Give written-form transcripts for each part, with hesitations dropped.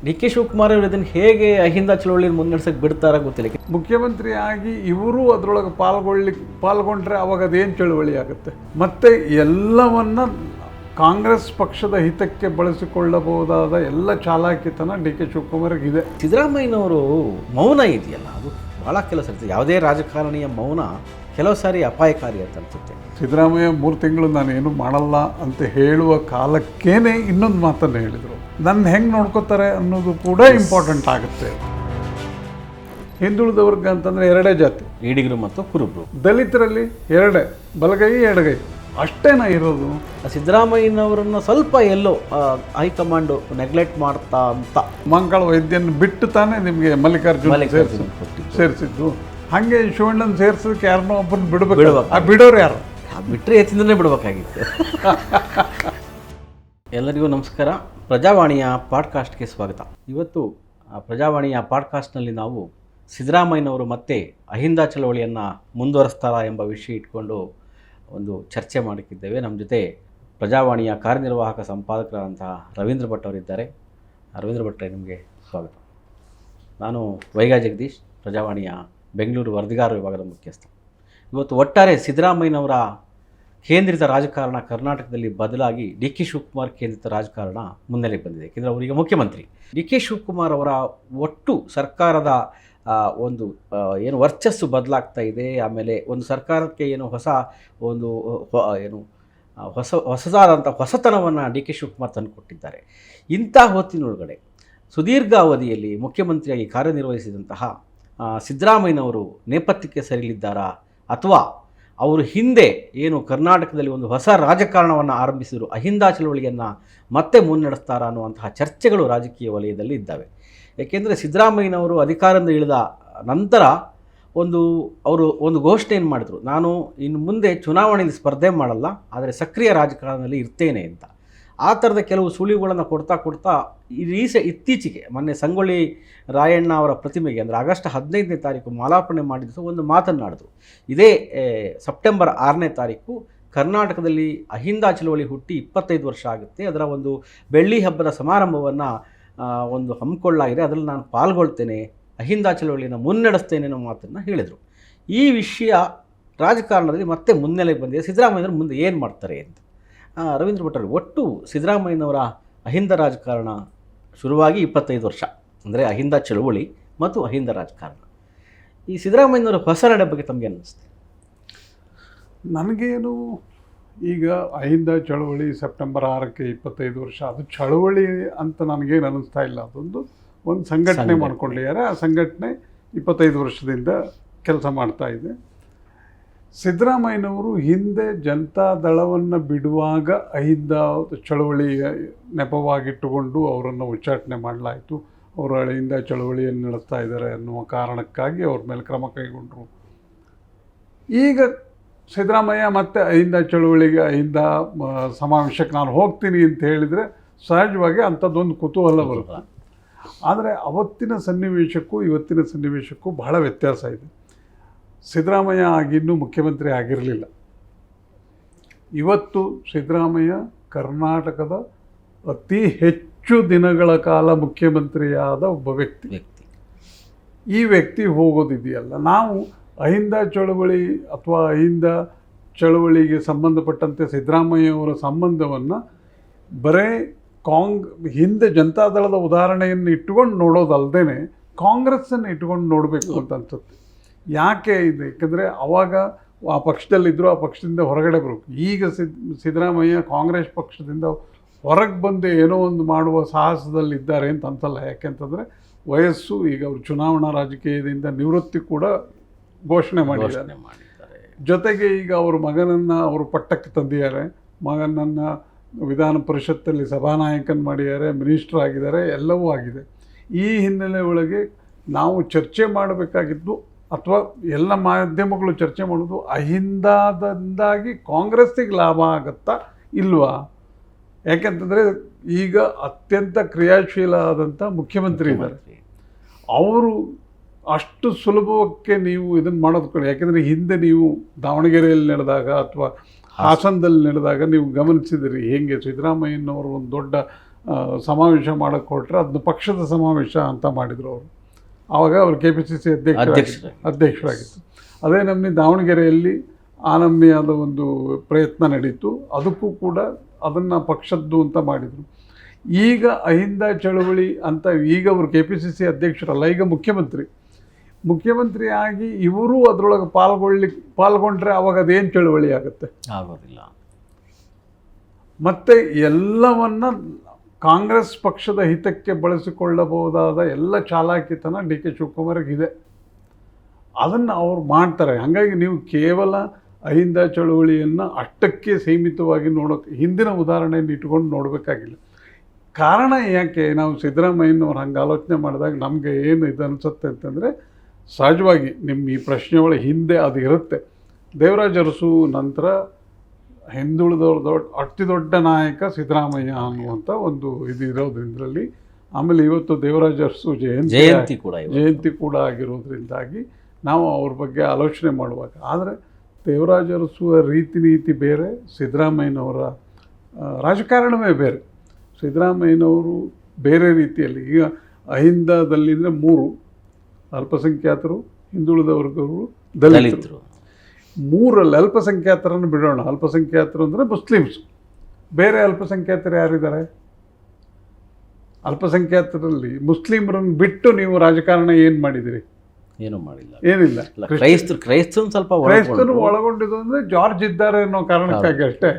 D K Shivakumar ಅವರು ಇದನ್ನು ಹೇಗೆ ಅಹಿಂದ ಚಳವಳಿ ಮುನ್ನಡೆಸಕ್ಕೆ ಬಿಡ್ತಾರ ಗೊತ್ತಿಲ್ಲ. ಮುಖ್ಯಮಂತ್ರಿ ಆಗಿ ಇವರು ಅದರೊಳಗೆ ಪಾಲ್ಗೊಂಡ್ರೆ ಅವಾಗ ಅದೇನು ಚಳುವಳಿ ಆಗುತ್ತೆ. ಮತ್ತು ಎಲ್ಲವನ್ನ ಕಾಂಗ್ರೆಸ್ ಪಕ್ಷದ ಹಿತಕ್ಕೆ ಬಳಸಿಕೊಳ್ಳಬಹುದಾದ ಎಲ್ಲ ಚಾಲಾಕಿತನ ಡಿ ಕೆ ಶಿವಕುಮಾರ್ಗೆ ಇದೆ. ಸಿದ್ದರಾಮಯ್ಯನವರು ಮೌನ ಇದೆಯಲ್ಲ, ಅದು ಭಾಳ ಕೆಲಸ ಇರ್ತದೆ. ಯಾವುದೇ ರಾಜಕಾರಣಿಯ ಮೌನ ಕೆಲವು ಸಾರಿ ಅಪಾಯಕಾರಿ ಅಂತ ಅನ್ಸುತ್ತೆ. ಸಿದ್ದರಾಮಯ್ಯ 3 ತಿಂಗಳು ನಾನು ಏನು ಮಾಡಲ್ಲ ಅಂತ ಹೇಳುವ ಕಾಲಕ್ಕೇನೆ ಇನ್ನೊಂದು ಮಾತನ್ನು ಹೇಳಿದರು. ನನ್ನ ಹೆಂಗೆ ನೋಡ್ಕೋತಾರೆ ಅನ್ನೋದು ಕೂಡ ಇಂಪಾರ್ಟೆಂಟ್ ಆಗುತ್ತೆ. ಹಿಂದುಳಿದ ವರ್ಗ ಅಂತಂದರೆ 2 ಜಾತಿ, ಈಡಿಗರು ಮತ್ತು ಕುರುಬರು. ದಲಿತರಲ್ಲಿ 2 ಬಲಗೈ ಎಡಗೈ ಅಷ್ಟೇನ ಇರೋದು. ಸಿದ್ದರಾಮಯ್ಯನವರನ್ನು ಸ್ವಲ್ಪ ಎಲ್ಲೋ ಹೈಕಮಾಂಡ್ ನೆಗ್ಲೆಕ್ಟ್ ಮಾಡ್ತಾ ಅಂತ ಮಂಗಳ ವೈದ್ಯನ ಬಿಟ್ಟು ತಾನೇ ನಿಮಗೆ ಮಲ್ಲಿಕಾರ್ಜುನ ಸೇರಿಸಿದ್ದು. ಹಾಗೆ ಶಿವಣ್ಣನ ಸೇರಿಸೋದಕ್ಕೆ ಯಾರನ್ನೋ ಒಬ್ಬರನ್ನ ಬಿಡಬೇಕು. ಆ ಬಿಡೋರು ಯಾರು? ಬಿಟ್ಟರೆ ಎತ್ತಿಂದನೇ ಬಿಡಬೇಕಾಗಿತ್ತು. ಎಲ್ಲರಿಗೂ ನಮಸ್ಕಾರ. ಪ್ರಜಾವಾಣಿಯ ಪಾಡ್ಕಾಸ್ಟ್ಗೆ ಸ್ವಾಗತ. ಇವತ್ತು ಪ್ರಜಾವಾಣಿಯ ಪಾಡ್ಕಾಸ್ಟ್ನಲ್ಲಿ ನಾವು ಸಿದ್ದರಾಮಯ್ಯನವರು ಮತ್ತೆ ಅಹಿಂದ ಚಳವಳಿಯನ್ನು ಮುಂದುವರಿಸ್ತಾರಾ ಎಂಬ ವಿಷಯ ಇಟ್ಕೊಂಡು ಒಂದು ಚರ್ಚೆ ಮಾಡಕ್ಕಿದ್ದೇವೆ. ನಮ್ಮ ಜೊತೆ ಪ್ರಜಾವಾಣಿಯ ಕಾರ್ಯನಿರ್ವಾಹಕ ಸಂಪಾದಕರಾದಂತಹ ರವೀಂದ್ರ ಭಟ್ ಅವರಿದ್ದಾರೆ. ರವೀಂದ್ರ ಭಟ್ರೆ, ನಿಮಗೆ ಸ್ವಾಗತ. ನಾನು ವೈಗಾ ಜಗದೀಶ್, ಪ್ರಜಾವಾಣಿಯ ಬೆಂಗಳೂರು ವರದಿಗಾರ ವಿಭಾಗದ ಮುಖ್ಯಸ್ಥ. ಇವತ್ತು ಒಟ್ಟಾರೆ ಸಿದ್ದರಾಮಯ್ಯನವರ ಕೇಂದ್ರಿತ ರಾಜಕಾರಣ ಕರ್ನಾಟಕದಲ್ಲಿ ಬದಲಾಗಿ ಡಿ ಕೆ ಶಿವಕುಮಾರ್ ಕೇಂದ್ರಿತ ರಾಜಕಾರಣ ಮುನ್ನೆಲೆಗೆ ಬಂದಿದೆ. ಏಕೆಂದರೆ ಅವರಿಗೆ ಮುಖ್ಯಮಂತ್ರಿ. ಡಿ ಕೆ ಶಿವಕುಮಾರ್ ಅವರ ಒಟ್ಟು ಸರ್ಕಾರದ ಒಂದು ಏನು ವರ್ಚಸ್ಸು ಬದಲಾಗ್ತಾ ಇದೆ. ಆಮೇಲೆ ಒಂದು ಸರ್ಕಾರಕ್ಕೆ ಏನು ಹೊಸದಾದಂಥ ಹೊಸತನವನ್ನು ಡಿ ಕೆ ಶಿವಕುಮಾರ್ ತಂದುಕೊಟ್ಟಿದ್ದಾರೆ. ಇಂಥ ಹೊತ್ತಿನೊಳಗಡೆ ಸುದೀರ್ಘ ಅವಧಿಯಲ್ಲಿ ಮುಖ್ಯಮಂತ್ರಿಯಾಗಿ ಕಾರ್ಯನಿರ್ವಹಿಸಿದಂತಹ ಸಿದ್ದರಾಮಯ್ಯನವರು ನೇಪಥ್ಯಕ್ಕೆ ಸರಿಲಿದ್ದಾರಾ, ಅಥವಾ ಅವರು ಹಿಂದೆ ಏನು ಕರ್ನಾಟಕದಲ್ಲಿ ಒಂದು ಹೊಸ ರಾಜಕಾರಣವನ್ನು ಆರಂಭಿಸಿದರು, ಅಹಿಂದ ಚಳವಳಿಯನ್ನು ಮತ್ತೆ ಮುನ್ನಡೆಸ್ತಾರಾ ಅನ್ನುವಂತಹ ಚರ್ಚೆಗಳು ರಾಜಕೀಯ ವಲಯದಲ್ಲಿ ಇದ್ದಾವೆ. ಏಕೆಂದರೆ ಸಿದ್ದರಾಮಯ್ಯನವರು ಅಧಿಕಾರದಿಂದ ಇಳಿದ ನಂತರ ಅವರು ಒಂದು ಘೋಷಣೆಯನ್ನು ಮಾಡಿದರು, ನಾನು ಇನ್ನು ಮುಂದೆ ಚುನಾವಣೆಯಲ್ಲಿ ಸ್ಪರ್ಧೆ ಮಾಡಲ್ಲ, ಆದರೆ ಸಕ್ರಿಯ ರಾಜಕಾರಣದಲ್ಲಿ ಇರ್ತೇನೆ ಅಂತ. ಆ ಥರದ ಕೆಲವು ಸುಳಿವುಗಳನ್ನು ಕೊಡ್ತಾ ಇತ್ತೀಚೆಗೆ ಮೊನ್ನೆ ಸಂಗೊಳ್ಳಿ ರಾಯಣ್ಣ ಅವರ ಪ್ರತಿಮೆಗೆ ಅಂದರೆ ಆಗಸ್ಟ್ 15ನೇ ತಾರೀಕು ಮಾಲಾರ್ಪಣೆ ಮಾಡಿದ ಒಂದು ಮಾತನ್ನಾಡಿದ್ರು. ಇದೇ ಸೆಪ್ಟೆಂಬರ್ 6ನೇ ತಾರೀಕು ಕರ್ನಾಟಕದಲ್ಲಿ ಅಹಿಂದ ಚಳವಳಿ ಹುಟ್ಟಿ 25 ವರ್ಷ ಆಗುತ್ತೆ, ಅದರ ಒಂದು ಬೆಳ್ಳಿ ಹಬ್ಬದ ಸಮಾರಂಭವನ್ನು ಒಂದು ಹಮ್ಮಿಕೊಳ್ಳಲಾಗಿದೆ, ಅದರಲ್ಲಿ ನಾನು ಪಾಲ್ಗೊಳ್ತೇನೆ, ಅಹಿಂದ ಚಳವಳಿಯನ್ನು ಮುನ್ನಡೆಸ್ತೇನೆ ಅನ್ನೋ ಮಾತನ್ನು ಹೇಳಿದರು. ಈ ವಿಷಯ ರಾಜಕಾರಣದಲ್ಲಿ ಮತ್ತೆ ಮುನ್ನೆಲೆಗೆ ಬಂದಿದೆ. ಸಿದ್ದರಾಮಯ್ಯನವರು ಮುಂದೆ ಏನು ಮಾಡ್ತಾರೆ ಅಂತ. ರವೀಂದ್ರ ಭಟ್ರು, ಒಟ್ಟು ಸಿದ್ದರಾಮಯ್ಯನವರ ಅಹಿಂದ ರಾಜಕಾರಣ ಶುರುವಾಗಿ 25 ವರ್ಷ, ಅಂದರೆ ಅಹಿಂದ ಚಳವಳಿ ಮತ್ತು ಅಹಿಂದ ರಾಜಕಾರಣ. ಈ ಸಿದ್ದರಾಮಯ್ಯನವರ ಹೊಸ ನಡೆ ಬಗ್ಗೆ ತಮಗೆ ಅನ್ನಿಸ್ತೆ? ನನಗೇನು ಈಗ ಅಹಿಂದ ಚಳವಳಿ ಸೆಪ್ಟೆಂಬರ್ 6ಕ್ಕೆ 25 ವರ್ಷ, ಅದು ಚಳವಳಿ ಅಂತ ನನಗೇನು ಅನ್ನಿಸ್ತಾ ಇಲ್ಲ. ಒಂದು ಸಂಘಟನೆ ಮಾಡ್ಕೊಂಡಿದ್ದಾರೆ. ಆ ಸಂಘಟನೆ 25 ವರ್ಷದಿಂದ ಕೆಲಸ ಮಾಡ್ತಾ ಇದೆ. ಸಿದ್ದರಾಮಯ್ಯನವರು ಹಿಂದೆ ಜನತಾದಳವನ್ನು ಬಿಡುವಾಗ ಅಹಿಂದ ಚಳವಳಿಯ ನೆಪವಾಗಿಟ್ಟುಕೊಂಡು ಅವರನ್ನು ಉಚ್ಚಾಟನೆ ಮಾಡಲಾಯಿತು. ಅವರು ಅಹಿಂದ ಚಳವಳಿಯನ್ನು ನಡೆಸ್ತಾ ಇದ್ದಾರೆ ಅನ್ನುವ ಕಾರಣಕ್ಕಾಗಿ ಅವ್ರ ಮೇಲೆ ಕ್ರಮ ಕೈಗೊಂಡರು. ಈಗ ಸಿದ್ದರಾಮಯ್ಯ ಮತ್ತೆ ಅಹಿಂದ ಚಳವಳಿಗೆ, ಅಹಿಂದ ಸಮಾವೇಶಕ್ಕೆ ನಾನು ಹೋಗ್ತೀನಿ ಅಂತ ಹೇಳಿದರೆ ಸಹಜವಾಗಿ ಅಂಥದ್ದೊಂದು ಕುತೂಹಲ ಬರುತ್ತೆ. ಆದರೆ ಅವತ್ತಿನ ಸನ್ನಿವೇಶಕ್ಕೂ ಇವತ್ತಿನ ಸನ್ನಿವೇಶಕ್ಕೂ ಬಹಳ ವ್ಯತ್ಯಾಸ ಇದೆ. ಸಿದ್ದರಾಮಯ್ಯ ಆಗಿನ್ನೂ ಮುಖ್ಯಮಂತ್ರಿ ಆಗಿರಲಿಲ್ಲ. ಇವತ್ತು ಸಿದ್ದರಾಮಯ್ಯ ಕರ್ನಾಟಕದ ಅತಿ ಹೆಚ್ಚು ದಿನಗಳ ಕಾಲ ಮುಖ್ಯಮಂತ್ರಿಯಾದ ಒಬ್ಬ ವ್ಯಕ್ತಿ. ಈ ವ್ಯಕ್ತಿ ಹೋಗೋದಿದೆಯಲ್ಲ, ನಾವು ಅಹಿಂದ ಚಳವಳಿ ಅಥವಾ ಅಹಿಂದ ಚಳವಳಿಗೆ ಸಂಬಂಧಪಟ್ಟಂತೆ ಸಿದ್ದರಾಮಯ್ಯವರ ಸಂಬಂಧವನ್ನು ಬರೇ ಹಿಂದೆ ಜನತಾದಳದ ಉದಾಹರಣೆಯನ್ನು ಇಟ್ಟುಕೊಂಡು ನೋಡೋದಲ್ಲದೆ ಕಾಂಗ್ರೆಸ್ಸನ್ನು ಇಟ್ಕೊಂಡು ನೋಡಬೇಕು ಅಂತ ಅನ್ಸುತ್ತೆ. ಯಾಕೆ ಇದೆ? ಯಾಕಂದರೆ ಆವಾಗ ಆ ಪಕ್ಷದಲ್ಲಿದ್ದರು, ಆ ಪಕ್ಷದಿಂದ ಹೊರಗಡೆ ಬರಬೇಕು. ಈಗ ಸಿದ್ದರಾಮಯ್ಯ ಕಾಂಗ್ರೆಸ್ ಪಕ್ಷದಿಂದ ಹೊರಗೆ ಬಂದು ಏನೋ ಒಂದು ಮಾಡುವ ಸಾಹಸದಲ್ಲಿದ್ದಾರೆ ಅಂತ ಅನ್ಸಲ್ಲ. ಯಾಕೆಂತಂದರೆ ವಯಸ್ಸು, ಈಗ ಅವರು ಚುನಾವಣಾ ರಾಜಕೀಯದಿಂದ ನಿವೃತ್ತಿ ಕೂಡ ಘೋಷಣೆ ಮಾಡಿದ್ದಾರೆ. ಜೊತೆಗೆ ಈಗ ಅವ್ರ ಮಗನನ್ನು ಅವರು ಪಟ್ಟಕ್ಕೆ ತಂದಿದ್ದಾರೆ. ಮಗನನ್ನು ವಿಧಾನ ಪರಿಷತ್ತಲ್ಲಿ ಸಭಾನಾಯಕನ ಮಾಡಿದ್ದಾರೆ, ಮಿನಿಸ್ಟರ್ ಆಗಿದ್ದಾರೆ, ಎಲ್ಲವೂ ಆಗಿದೆ. ಈ ಹಿನ್ನೆಲೆ ಒಳಗೆ ನಾವು ಚರ್ಚೆ ಮಾಡಬೇಕಾಗಿದ್ದು, ಅಥವಾ ಎಲ್ಲ ಮಾಧ್ಯಮಗಳು ಚರ್ಚೆ ಮಾಡೋದು, ಅಹಿಂದದಿಂದಾಗಿ ಕಾಂಗ್ರೆಸ್ಸಿಗೆ ಲಾಭ ಆಗುತ್ತಾ ಇಲ್ವಾ? ಯಾಕೆಂತಂದರೆ ಈಗ ಅತ್ಯಂತ ಕ್ರಿಯಾಶೀಲ ಆದಂಥ ಮುಖ್ಯಮಂತ್ರಿ ಇದ್ದಾರೆ. ಅವರು ಅಷ್ಟು ಸುಲಭಕ್ಕೆ ನೀವು ಇದನ್ನು ಮಾಡೋದು. ಯಾಕೆಂದರೆ ಹಿಂದೆ ನೀವು ದಾವಣಗೆರೆಯಲ್ಲಿ ನಡೆದಾಗ ಅಥವಾ ಹಾಸನದಲ್ಲಿ ನಡೆದಾಗ ನೀವು ಗಮನಿಸಿದಿರಿ ಹೇಗೆ ಸಿದ್ದರಾಮಯ್ಯನವರು ಒಂದು ದೊಡ್ಡ ಸಮಾವೇಶ ಮಾಡೋಕ್ಕೆ ಹೊರಟ್ರೆ ಅದನ್ನ ಪಕ್ಷದ ಸಮಾವೇಶ ಅಂತ ಮಾಡಿದರು ಅವರು. ಆವಾಗ ಅವರು KPCC ಅಧ್ಯಕ್ಷರಾಗಿತ್ತು. ಅದೇ ನಮ್ಮನೆ ದಾವಣಗೆರೆಯಲ್ಲಿ ಆ ನಮ್ಮನೆಯಾದ ಒಂದು ಪ್ರಯತ್ನ ನಡೀತು. ಅದಕ್ಕೂ ಕೂಡ ಅದನ್ನು ಪಕ್ಷದ್ದು ಅಂತ ಮಾಡಿದರು. ಈಗ ಅಹಿಂದ ಚಳವಳಿ ಅಂತ ಈಗ ಅವರು KPCC ಅಧ್ಯಕ್ಷರಲ್ಲ, ಈಗ ಮುಖ್ಯಮಂತ್ರಿ ಆಗಿ ಇವರು ಅದರೊಳಗೆ ಪಾಲ್ಗೊಂಡ್ರೆ ಅವಾಗ ಅದೇನು ಚಳವಳಿ ಆಗುತ್ತೆ? ಆಗೋದಿಲ್ಲ. ಮತ್ತು ಎಲ್ಲವನ್ನ ಕಾಂಗ್ರೆಸ್ ಪಕ್ಷದ ಹಿತಕ್ಕೆ ಬಳಸಿಕೊಳ್ಳಬಹುದಾದ ಎಲ್ಲ ಚಾಲಾಕಿತನ DK ಶಿವಕುಮಾರ್ಗಿದೆ. ಅದನ್ನು ಅವ್ರು ಮಾಡ್ತಾರೆ. ಹಾಗಾಗಿ ನೀವು ಕೇವಲ ಅಹಿಂದ ಚಳವಳಿಯನ್ನು ಅಷ್ಟಕ್ಕೆ ಸೀಮಿತವಾಗಿ ನೋಡೋಕ್ಕೆ ಹಿಂದಿನ ಉದಾಹರಣೆಯನ್ನು ಇಟ್ಕೊಂಡು ನೋಡಬೇಕಾಗಿಲ್ಲ. ಕಾರಣ ಯಾಕೆ ನಾವು ಸಿದ್ದರಾಮಯ್ಯನವ್ರು ಹಂಗೆ ಆಲೋಚನೆ ಮಾಡಿದಾಗ ನಮಗೆ ಏನು ಇದು ಅನಿಸುತ್ತೆ ಅಂತಂದರೆ, ಸಹಜವಾಗಿ ನಿಮ್ಮ ಈ ಪ್ರಶ್ನೆ ಒಳಗೆ ಹಿಂದೆ ಅದು ಇರುತ್ತೆ. ದೇವರಾಜ ಅರಸು ನಂತರ ಹಿಂದುಳಿದವ್ರ ಅತಿ ದೊಡ್ಡ ನಾಯಕ ಸಿದ್ದರಾಮಯ್ಯ ಅನ್ನುವಂಥ ಒಂದು ಇದು ಇರೋದ್ರಿಂದರಲ್ಲಿ, ಆಮೇಲೆ ಇವತ್ತು ದೇವರಾಜ ಅರಸು ಜಯಂತಿ ಕೂಡ ಆಗಿರೋದ್ರಿಂದಾಗಿ ನಾವು ಅವ್ರ ಬಗ್ಗೆ ಆಲೋಚನೆ ಮಾಡುವಾಗ, ಆದರೆ ದೇವರಾಜ ಅರಸುವ ನೀತಿ ಬೇರೆ, ಸಿದ್ದರಾಮಯ್ಯನವರ ರಾಜಕಾರಣವೇ ಬೇರೆ. ಸಿದ್ದರಾಮಯ್ಯನವರು ಬೇರೆ ರೀತಿಯಲ್ಲಿ, ಈಗ ಅಹಿಂದದಲ್ಲಿದ್ದರೆ 3 ಅಲ್ಪಸಂಖ್ಯಾತರು, ಹಿಂದುಳಿದ ವರ್ಗಗಳು, ದಲಿತರು. 3ರಲ್ಲಿ ಅಲ್ಪಸಂಖ್ಯಾತರನ್ನು ಬಿಡೋಣ. ಅಲ್ಪಸಂಖ್ಯಾತರು ಅಂದರೆ ಮುಸ್ಲಿಮ್ಸ್. ಬೇರೆ ಅಲ್ಪಸಂಖ್ಯಾತರು ಯಾರಿದ್ದಾರೆ? ಅಲ್ಪಸಂಖ್ಯಾತರಲ್ಲಿ ಮುಸ್ಲಿಮರನ್ನು ಬಿಟ್ಟು ನೀವು ರಾಜಕಾರಣ ಏನು ಮಾಡಿದಿರಿ? ಏನೂ ಮಾಡಿಲ್ಲ. ಏನಿಲ್ಲ. ಕ್ರೈಸ್ತರು ಸ್ವಲ್ಪ ಒಳಗೊಂಡಿದ್ದು ಅಂದರೆ ಜಾರ್ಜ್ ಇದ್ದಾರೆ ಅನ್ನೋ ಕಾರಣಕ್ಕಾಗಿ ಅಷ್ಟೇ.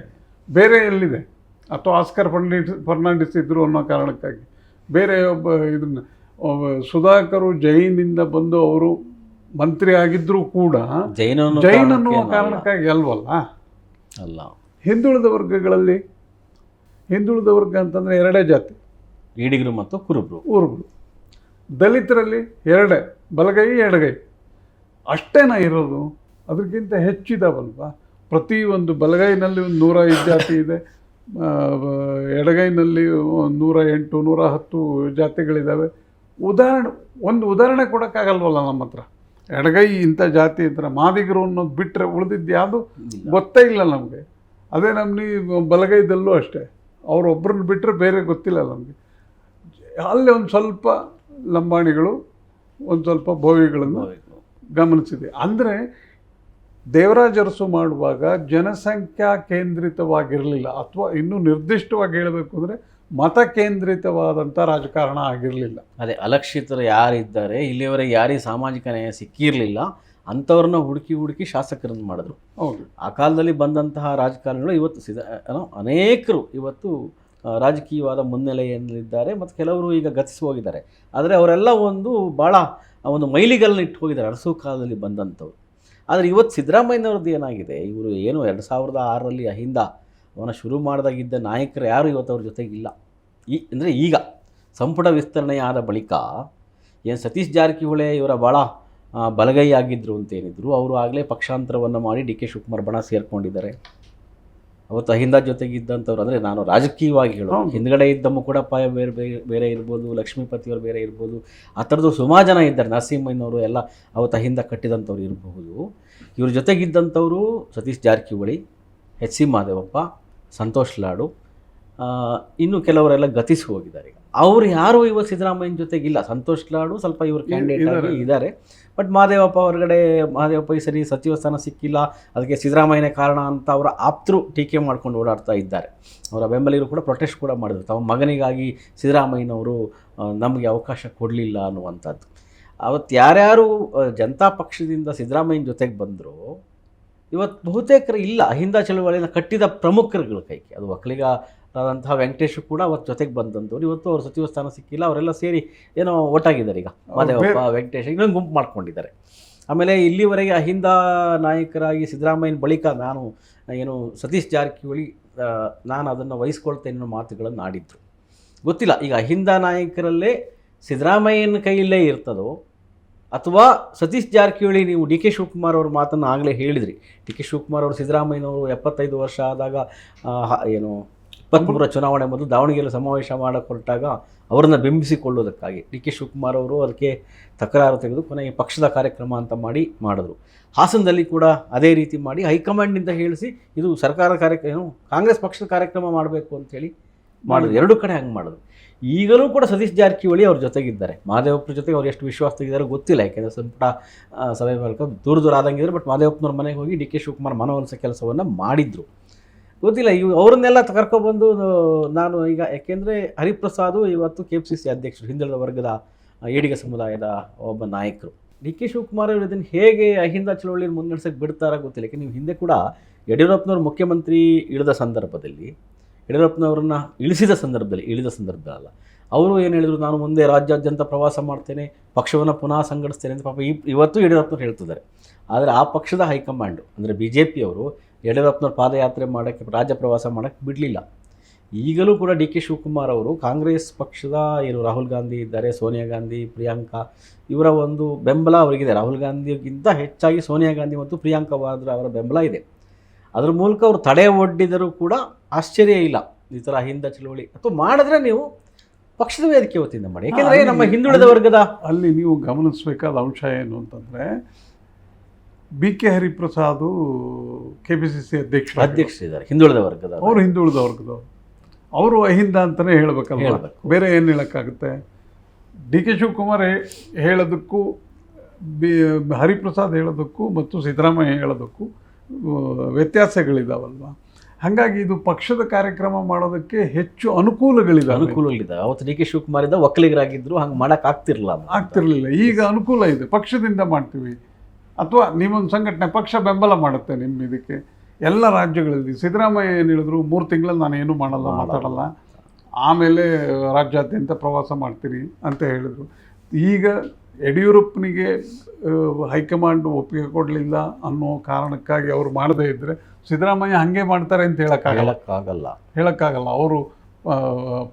ಬೇರೆ ಎಲ್ಲಿದೆ? ಅಥವಾ ಆಸ್ಕರ್ ಫರ್ನಾಂಡಿಸ್ ಇದ್ದರು ಅನ್ನೋ ಕಾರಣಕ್ಕಾಗಿ. ಬೇರೆ ಇದನ್ನು ಸುಧಾಕರು ಜೈನಿಂದ ಬಂದು ಅವರು ಮಂತ್ರಿ ಆಗಿದ್ದರೂ ಕೂಡ ಜೈನ್ ಅನ್ನುವ ಕಾರಣಕ್ಕಾಗಿ ಅಲ್ವಲ್ಲ. ಅಲ್ಲ. ಹಿಂದುಳಿದ ವರ್ಗಗಳಲ್ಲಿ, ಹಿಂದುಳಿದ ವರ್ಗ ಅಂತಂದರೆ 2 ಜಾತಿ, ಈಡಿಗರು ಮತ್ತು ಕುರುಬರು. ದಲಿತರಲ್ಲಿ 2, ಬಲಗೈ ಎಡಗೈ ಅಷ್ಟೇನ ಇರೋದು? ಅದಕ್ಕಿಂತ ಹೆಚ್ಚಿದಾವಲ್ವ. ಪ್ರತಿಯೊಂದು ಬಲಗೈನಲ್ಲಿ ಒಂದು 105 ಜಾತಿ ಇದೆ, ಎಡಗೈನಲ್ಲಿ 108, 110 ಜಾತಿಗಳಿದ್ದಾವೆ. ಒಂದು ಉದಾಹರಣೆ ಕೊಡೋಕ್ಕಾಗಲ್ವಲ್ಲ ನಮ್ಮ ಹತ್ರ. ಎಡಗೈ ಇಂಥ ಜಾತಿ ಇದ್ರೆ ಮಾದಿಗರು ಅನ್ನೋದು ಬಿಟ್ಟರೆ ಉಳಿದಿದ್ದು ಯಾವುದು ಗೊತ್ತೇ ಇಲ್ಲ ನಮಗೆ. ಅದೇ ನಮ್ಮನ್ನ ಬಲಗೈದಲ್ಲೂ ಅಷ್ಟೇ, ಅವರೊಬ್ಬರನ್ನ ಬಿಟ್ಟರೆ ಬೇರೆ ಗೊತ್ತಿಲ್ಲ ನಮಗೆ. ಅಲ್ಲಿ ಒಂದು ಸ್ವಲ್ಪ ಲಂಬಾಣಿಗಳು, ಒಂದು ಸ್ವಲ್ಪ ಭೋವಿಗಳನ್ನು ಗಮನಿಸಿದೆ. ಅಂದರೆ ದೇವರಾಜ ಅರಸು ಮಾಡುವಾಗ ಜನಸಂಖ್ಯಾ ಕೇಂದ್ರಿತವಾಗಿರಲಿಲ್ಲ, ಅಥವಾ ಇನ್ನೂ ನಿರ್ದಿಷ್ಟವಾಗಿ ಹೇಳಬೇಕು ಅಂದರೆ ಮತ ಕೇಂದ್ರಿತವಾದಂಥ ರಾಜಕಾರಣ ಆಗಿರಲಿಲ್ಲ. ಅದೇ ಅಲಕ್ಷಿತರು ಯಾರಿದ್ದಾರೆ, ಇಲ್ಲಿಯವರೆಗೆ ಯಾರಿಗೆ ಸಾಮಾಜಿಕ ನ್ಯಾಯ ಸಿಕ್ಕಿರಲಿಲ್ಲ ಅಂಥವ್ರನ್ನ ಹುಡುಕಿ ಶಾಸಕರನ್ನು ಮಾಡಿದ್ರು. ಹೌದು. ಆ ಕಾಲದಲ್ಲಿ ಬಂದಂತಹ ರಾಜಕಾರಣಿಗಳು ಇವತ್ತು ಅನೇಕರು ಇವತ್ತು ರಾಜಕೀಯವಾದ ಮುನ್ನೆಲೆಯಲ್ಲಿದ್ದಾರೆ, ಮತ್ತು ಕೆಲವರು ಈಗ ಗತಿಸಿ ಹೋಗಿದ್ದಾರೆ. ಆದರೆ ಅವರೆಲ್ಲ ಭಾಳ ಒಂದು ಮೈಲಿಗಲ್ಲನ್ನ ಇಟ್ಟು ಹೋಗಿದ್ದಾರೆ ಅರಸು ಕಾಲದಲ್ಲಿ ಬಂದಂಥವ್ರು. ಆದರೆ ಇವತ್ತು ಸಿದ್ದರಾಮಯ್ಯನವ್ರದ್ದು ಏನಾಗಿದೆ, ಇವರು ಏನು 2006ರಲ್ಲಿ ಅಹಿಂದ ಅವನ ಶುರು ಮಾಡಿದಾಗಿದ್ದ ನಾಯಕರು ಯಾರು ಇವತ್ತು ಅವ್ರ ಜೊತೆಗಿಲ್ಲ. ಅಂದರೆ ಈಗ ಸಂಪುಟ ವಿಸ್ತರಣೆ ಆದ ಬಳಿಕ ಏನು ಸತೀಶ್ ಜಾರಕಿಹೊಳಿ ಇವರ ಭಾಳ ಬಲಗೈ ಆಗಿದ್ದರು ಅಂತೇನಿದ್ರು, ಅವರು ಆಗಲೇ ಪಕ್ಷಾಂತರವನ್ನು ಮಾಡಿ DK ಶಿವಕುಮಾರ್ ಬಣ ಸೇರಿಕೊಂಡಿದ್ದಾರೆ. ಅವತ್ತು ಅಹಿಂದ ಜೊತೆಗಿದ್ದಂಥವ್ರು, ಅಂದರೆ ನಾನು ರಾಜಕೀಯವಾಗಿ ಹೇಳೋದು, ಹಿಂದ್ಗಡೆ ಇದ್ದಮ್ಮ ಕೂಡ ಬೇರೆ ಇರ್ಬೋದು, ಲಕ್ಷ್ಮೀಪತಿಯವರು ಬೇರೆ ಇರ್ಬೋದು, ಆ ಥರದ್ದು ಸುಮಾರು ಜನ ಇದ್ದಾರೆ. ನರಸಿಂಹಯ್ಯನವರು ಎಲ್ಲ ಅವತ್ತು ಅಹಿಂದ ಕಟ್ಟಿದಂಥವ್ರು ಇರಬಹುದು. ಇವ್ರ ಜೊತೆಗಿದ್ದಂಥವರು ಸತೀಶ್ ಜಾರಕಿಹೊಳಿ, HC ಮಾದೇವಪ್ಪ, ಸಂತೋಷ್ ಲಾಡು, ಇನ್ನು ಕೆಲವರೆಲ್ಲ ಗತಿಸಿ ಹೋಗಿದ್ದಾರೆ. ಈಗ ಅವರು ಯಾರು ಇವತ್ತು ಸಿದ್ದರಾಮಯ್ಯನ ಜೊತೆಗಿಲ್ಲ. ಸಂತೋಷ್ ಲಾಡು ಸ್ವಲ್ಪ ಇವರು ಕ್ಯಾಂಡಿಡೇಟ್ ಆಗಿ ಇದ್ದಾರೆ, ಬಟ್ ಮಾದೇವಪ್ಪ ಹೊರಗಡೆ, ಮಾದೇವಪ್ಪ ಈ ಸರಿ ಸಚಿವ ಸ್ಥಾನ ಸಿಕ್ಕಿಲ್ಲ, ಅದಕ್ಕೆ ಸಿದ್ದರಾಮಯ್ಯನೇ ಕಾರಣ ಅಂತ ಅವರ ಆಪ್ತರು ಟೀಕೆ ಮಾಡ್ಕೊಂಡು ಓಡಾಡ್ತಾ ಇದ್ದಾರೆ. ಅವರ ಬೆಂಬಲಿಗರು ಕೂಡ ಪ್ರೊಟೆಸ್ಟ್ ಕೂಡ ಮಾಡಿದ್ರು, ತಮ್ಮ ಮಗನಿಗಾಗಿ ಸಿದ್ದರಾಮಯ್ಯನವರು ನಮಗೆ ಅವಕಾಶ ಕೊಡಲಿಲ್ಲ ಅನ್ನುವಂಥದ್ದು. ಅವತ್ತು ಯಾರ್ಯಾರು ಜನತಾ ಪಕ್ಷದಿಂದ ಸಿದ್ದರಾಮಯ್ಯನ ಜೊತೆಗೆ ಬಂದರು, ಇವತ್ತು ಬಹುತೇಕರು ಇಲ್ಲ. ಅಹಿಂದ ಚಳವಳಿಯನ್ನು ಕಟ್ಟಿದ ಪ್ರಮುಖರುಗಳ ಕೈಗೆ, ಅದು ಒಕ್ಕಲಿಗರಾದಂತಹ ವೆಂಕಟೇಶ್ ಕೂಡ ಅವತ್ತು ಜೊತೆಗೆ ಬಂದಂಥವ್ರು. ಇವತ್ತು ಅವ್ರ ಸಚಿವ ಸ್ಥಾನ ಸಿಕ್ಕಿಲ್ಲ, ಅವರೆಲ್ಲ ಸೇರಿ ಏನೋ ಒಟ್ಟಾಗಿದ್ದಾರೆ. ಈಗ ಮಾದೇವಪ್ಪ, ವೆಂಕಟೇಶ್ ಇನ್ನೊಂದು ಗುಂಪು ಮಾಡ್ಕೊಂಡಿದ್ದಾರೆ. ಆಮೇಲೆ ಇಲ್ಲಿವರೆಗೆ ಅಹಿಂದ ನಾಯಕರಾಗಿ ಸಿದ್ದರಾಮಯ್ಯನ ಬಳಿಕ ಏನು ಸತೀಶ್ ಜಾರಕಿಹೊಳಿ ನಾನು ಅದನ್ನು ವಹಿಸ್ಕೊಳ್ತೇನೆ ಅನ್ನೋ ಮಾತುಗಳನ್ನು ಆಡಿದ್ರು. ಗೊತ್ತಿಲ್ಲ ಈಗ ಅಹಿಂದ ನಾಯಕರಲ್ಲೇ ಸಿದ್ದರಾಮಯ್ಯನ ಕೈಯಲ್ಲೇ ಇರ್ತದೋ, ಅಥವಾ ಸತೀಶ್ ಜಾರಕಿಹೊಳಿ, ನೀವು DK ಶಿವಕುಮಾರ್ ಅವ್ರ ಮಾತನ್ನು ಆಗಲೇ ಹೇಳಿದ್ರಿ. DK ಶಿವಕುಮಾರ್ ಅವರು ಸಿದ್ದರಾಮಯ್ಯನವರು 75 ವರ್ಷ ಆದಾಗ 23ರ ಚುನಾವಣೆ ಮೊದಲು ದಾವಣಗೆರೆಯಲ್ಲಿ ಸಮಾವೇಶ ಮಾಡಕ್ಕೆ ಹೊರಟಾಗ ಅವರನ್ನು ಬಿಂಬಿಸಿಕೊಳ್ಳೋದಕ್ಕಾಗಿ DK ಶಿವಕುಮಾರ್ ಅವರು ಅದಕ್ಕೆ ತಕರಾರು ತೆಗೆದು ಕೊನೆಗೆ ಪಕ್ಷದ ಕಾರ್ಯಕ್ರಮ ಅಂತ ಮಾಡಿದ್ರು. ಹಾಸನದಲ್ಲಿ ಕೂಡ ಅದೇ ರೀತಿ ಮಾಡಿ ಹೈಕಮಾಂಡ್ನಿಂದ ಹೇಳಿಸಿ ಇದು ಸರ್ಕಾರ ಕಾಂಗ್ರೆಸ್ ಪಕ್ಷದ ಕಾರ್ಯಕ್ರಮ ಮಾಡಬೇಕು ಅಂಥೇಳಿ ಮಾಡಿದ್ರು, ಎರಡು ಕಡೆ ಹಂಗೆ ಮಾಡಿದ್ರು. ಈಗಲೂ ಕೂಡ ಸತೀಶ್ ಜಾರಕಿಹೊಳಿ ಅವ್ರ ಜೊತೆಗಿದ್ದಾರೆ. ಮಹದೇವಪ್ಪನ ಜೊತೆಗೆ ಅವ್ರು ಎಷ್ಟು ವಿಶ್ವಾಸವಾಗಿದ್ದಾರೆ ಗೊತ್ತಿಲ್ಲ, ಯಾಕೆಂದರೆ ಸಂಪುಟ ಸಭೆ ಮೂಲಕ ದೂರ ಆದಂಗಿದ್ದಾರೆ. ಬಟ್ ಮಹದೇವಪ್ಪನವ್ರ ಮನೆಗೆ ಹೋಗಿ ಡಿ ಕೆ ಶಿವಕುಮಾರ್ ಮನವೊಲಿಸೋ ಕೆಲಸವನ್ನು ಮಾಡಿದರು. ಗೊತ್ತಿಲ್ಲ, ಅವ್ರನ್ನೆಲ್ಲ ಕರ್ಕೊಬಂದು ನಾನು ಈಗ, ಯಾಕೆಂದರೆ ಹರಿಪ್ರಸಾದು ಇವತ್ತು KPCC ಅಧ್ಯಕ್ಷರು, ಹಿಂದುಳಿದ ವರ್ಗದ ಈಡಿಗ ಸಮುದಾಯದ ಒಬ್ಬ ನಾಯಕರು. ಡಿ ಕೆ ಶಿವಕುಮಾರ್ ಅವರು ಇದನ್ನು ಹೇಗೆ ಅಹಿಂದ ಚಳವಳಿಯನ್ನು ಮುನ್ನಡೆಸೋಕ್ಕೆ ಬಿಡ್ತಾರ ಗೊತ್ತಿಲ್ಲ. ಯಾಕೆ ನೀವು ಹಿಂದೆ ಕೂಡ ಯಡಿಯೂರಪ್ಪನವ್ರು ಮುಖ್ಯಮಂತ್ರಿ ಇಳಿದ ಸಂದರ್ಭದಲ್ಲಿ, ಯಡಿಯೂರಪ್ಪನವ್ರನ್ನ ಇಳಿದ ಸಂದರ್ಭದಲ್ಲ, ಅವರು ಏನು ಹೇಳಿದ್ರು, ನಾನು ಮುಂದೆ ರಾಜ್ಯಾದ್ಯಂತ ಪ್ರವಾಸ ಮಾಡ್ತೇನೆ, ಪಕ್ಷವನ್ನು ಪುನಃ ಸಂಘಟಿಸ್ತೇನೆ ಅಂತ ಪಾಪ ಇವತ್ತು ಯಡಿಯೂರಪ್ಪನವ್ರು ಹೇಳ್ತಿದ್ದಾರೆ. ಆದರೆ ಆ ಪಕ್ಷದ ಹೈಕಮಾಂಡು ಅಂದರೆ BJP ಅವರು ಯಡಿಯೂರಪ್ಪನವ್ರ ಪಾದಯಾತ್ರೆ ಮಾಡೋಕ್ಕೆ, ರಾಜ್ಯ ಪ್ರವಾಸ ಮಾಡೋಕ್ಕೆ ಬಿಡಲಿಲ್ಲ. ಈಗಲೂ ಕೂಡ ಡಿ ಕೆ ಶಿವಕುಮಾರ್ ಅವರು ಕಾಂಗ್ರೆಸ್ ಪಕ್ಷದ ರಾಹುಲ್ ಗಾಂಧಿ ಇದ್ದಾರೆ, ಸೋನಿಯಾ ಗಾಂಧಿ, ಪ್ರಿಯಾಂಕಾ, ಇವರ ಒಂದು ಬೆಂಬಲ ಅವರಿಗಿದೆ. ರಾಹುಲ್ ಗಾಂಧಿಗಿಂತ ಹೆಚ್ಚಾಗಿ ಸೋನಿಯಾ ಗಾಂಧಿ ಮತ್ತು ಪ್ರಿಯಾಂಕಾ ವಾದ್ರಾ ಅವರ ಬೆಂಬಲ ಇದೆ. ಅದರ ಮೂಲಕ ಅವರು ತಡೆ ಒಡ್ಡಿದರೂ ಕೂಡ ಆಶ್ಚರ್ಯ ಇಲ್ಲ. ಈ ಥರ ಅಹಿಂದ ಚಳವಳಿ ಅಥವಾ ಮಾಡಿದ್ರೆ ನೀವು ಪಕ್ಷದ ವೇದಿಕೆ ವತಿಯಿಂದ ಮಾಡಿ. ಯಾಕೆಂದರೆ ನಮ್ಮ ಹಿಂದುಳಿದ ವರ್ಗದ ಅಲ್ಲಿ ನೀವು ಗಮನಿಸಬೇಕಾದ ಅಂಶ ಏನು ಅಂತಂದರೆ, BK ಹರಿಪ್ರಸಾದು KPCC ಅಧ್ಯಕ್ಷರಿದ್ದಾರೆ, ಹಿಂದುಳಿದ ವರ್ಗದ, ಅವರು ಹಿಂದುಳಿದ ವರ್ಗದವರು, ಅವರು ಅಹಿಂದ ಅಂತಲೇ ಹೇಳಬೇಕಲ್ಲ, ಬೇರೆ ಏನು ಹೇಳೋಕ್ಕಾಗುತ್ತೆ? ಡಿ ಕೆ ಶಿವಕುಮಾರ್ ಹೇಳೋದಕ್ಕೂ, ಹರಿಪ್ರಸಾದ್ ಹೇಳೋದಕ್ಕೂ ಮತ್ತು ಸಿದ್ದರಾಮಯ್ಯ ಹೇಳೋದಕ್ಕೂ ವ್ಯತ್ಯಾಸಗಳಿದಾವಲ್ವ. ಹಾಗಾಗಿ ಇದು ಪಕ್ಷದ ಕಾರ್ಯಕ್ರಮ ಮಾಡೋದಕ್ಕೆ ಹೆಚ್ಚು ಅನುಕೂಲಗಳಿದ್ದಾವೆ. ಅವತ್ತು ಡಿ ಕೆ ಶಿವಕುಮಾರ್ ಇದ್ದ ಒಕ್ಕಲಿಗರಾಗಿದ್ದರು, ಹಂಗೆ ಮಾಡೋಕ್ಕಾಗ್ತಿರಲಿಲ್ಲ. ಈಗ ಅನುಕೂಲ ಇದೆ, ಪಕ್ಷದಿಂದ ಮಾಡ್ತೀವಿ. ಅಥವಾ ನೀವೊಂದು ಸಂಘಟನೆ ಪಕ್ಷ ಬೆಂಬಲ ಮಾಡುತ್ತೆ ನಿಮ್ಮ ಇದಕ್ಕೆ. ಎಲ್ಲ ರಾಜ್ಯಗಳಲ್ಲಿ ಸಿದ್ದರಾಮಯ್ಯ ಏನು ಹೇಳಿದ್ರು, 3 ತಿಂಗಳಲ್ಲಿ ನಾನು ಏನೂ ಮಾತಾಡಲ್ಲ, ಆಮೇಲೆ ರಾಜ್ಯಾದ್ಯಂತ ಪ್ರವಾಸ ಮಾಡ್ತೀರಿ ಅಂತ ಹೇಳಿದರು. ಈಗ ಯಡಿಯೂರಪ್ಪನಿಗೆ ಹೈಕಮಾಂಡ್ ಒಪ್ಪಿಗೆ ಕೊಡಲಿಲ್ಲ ಅನ್ನೋ ಕಾರಣಕ್ಕಾಗಿ ಅವರು ಮಾಡದೇ ಇದ್ದರೆ ಸಿದ್ದರಾಮಯ್ಯ ಹಾಗೆ ಮಾಡ್ತಾರೆ ಅಂತ ಹೇಳೋಕ್ಕಾಗಲ್ಲ. ಅವರು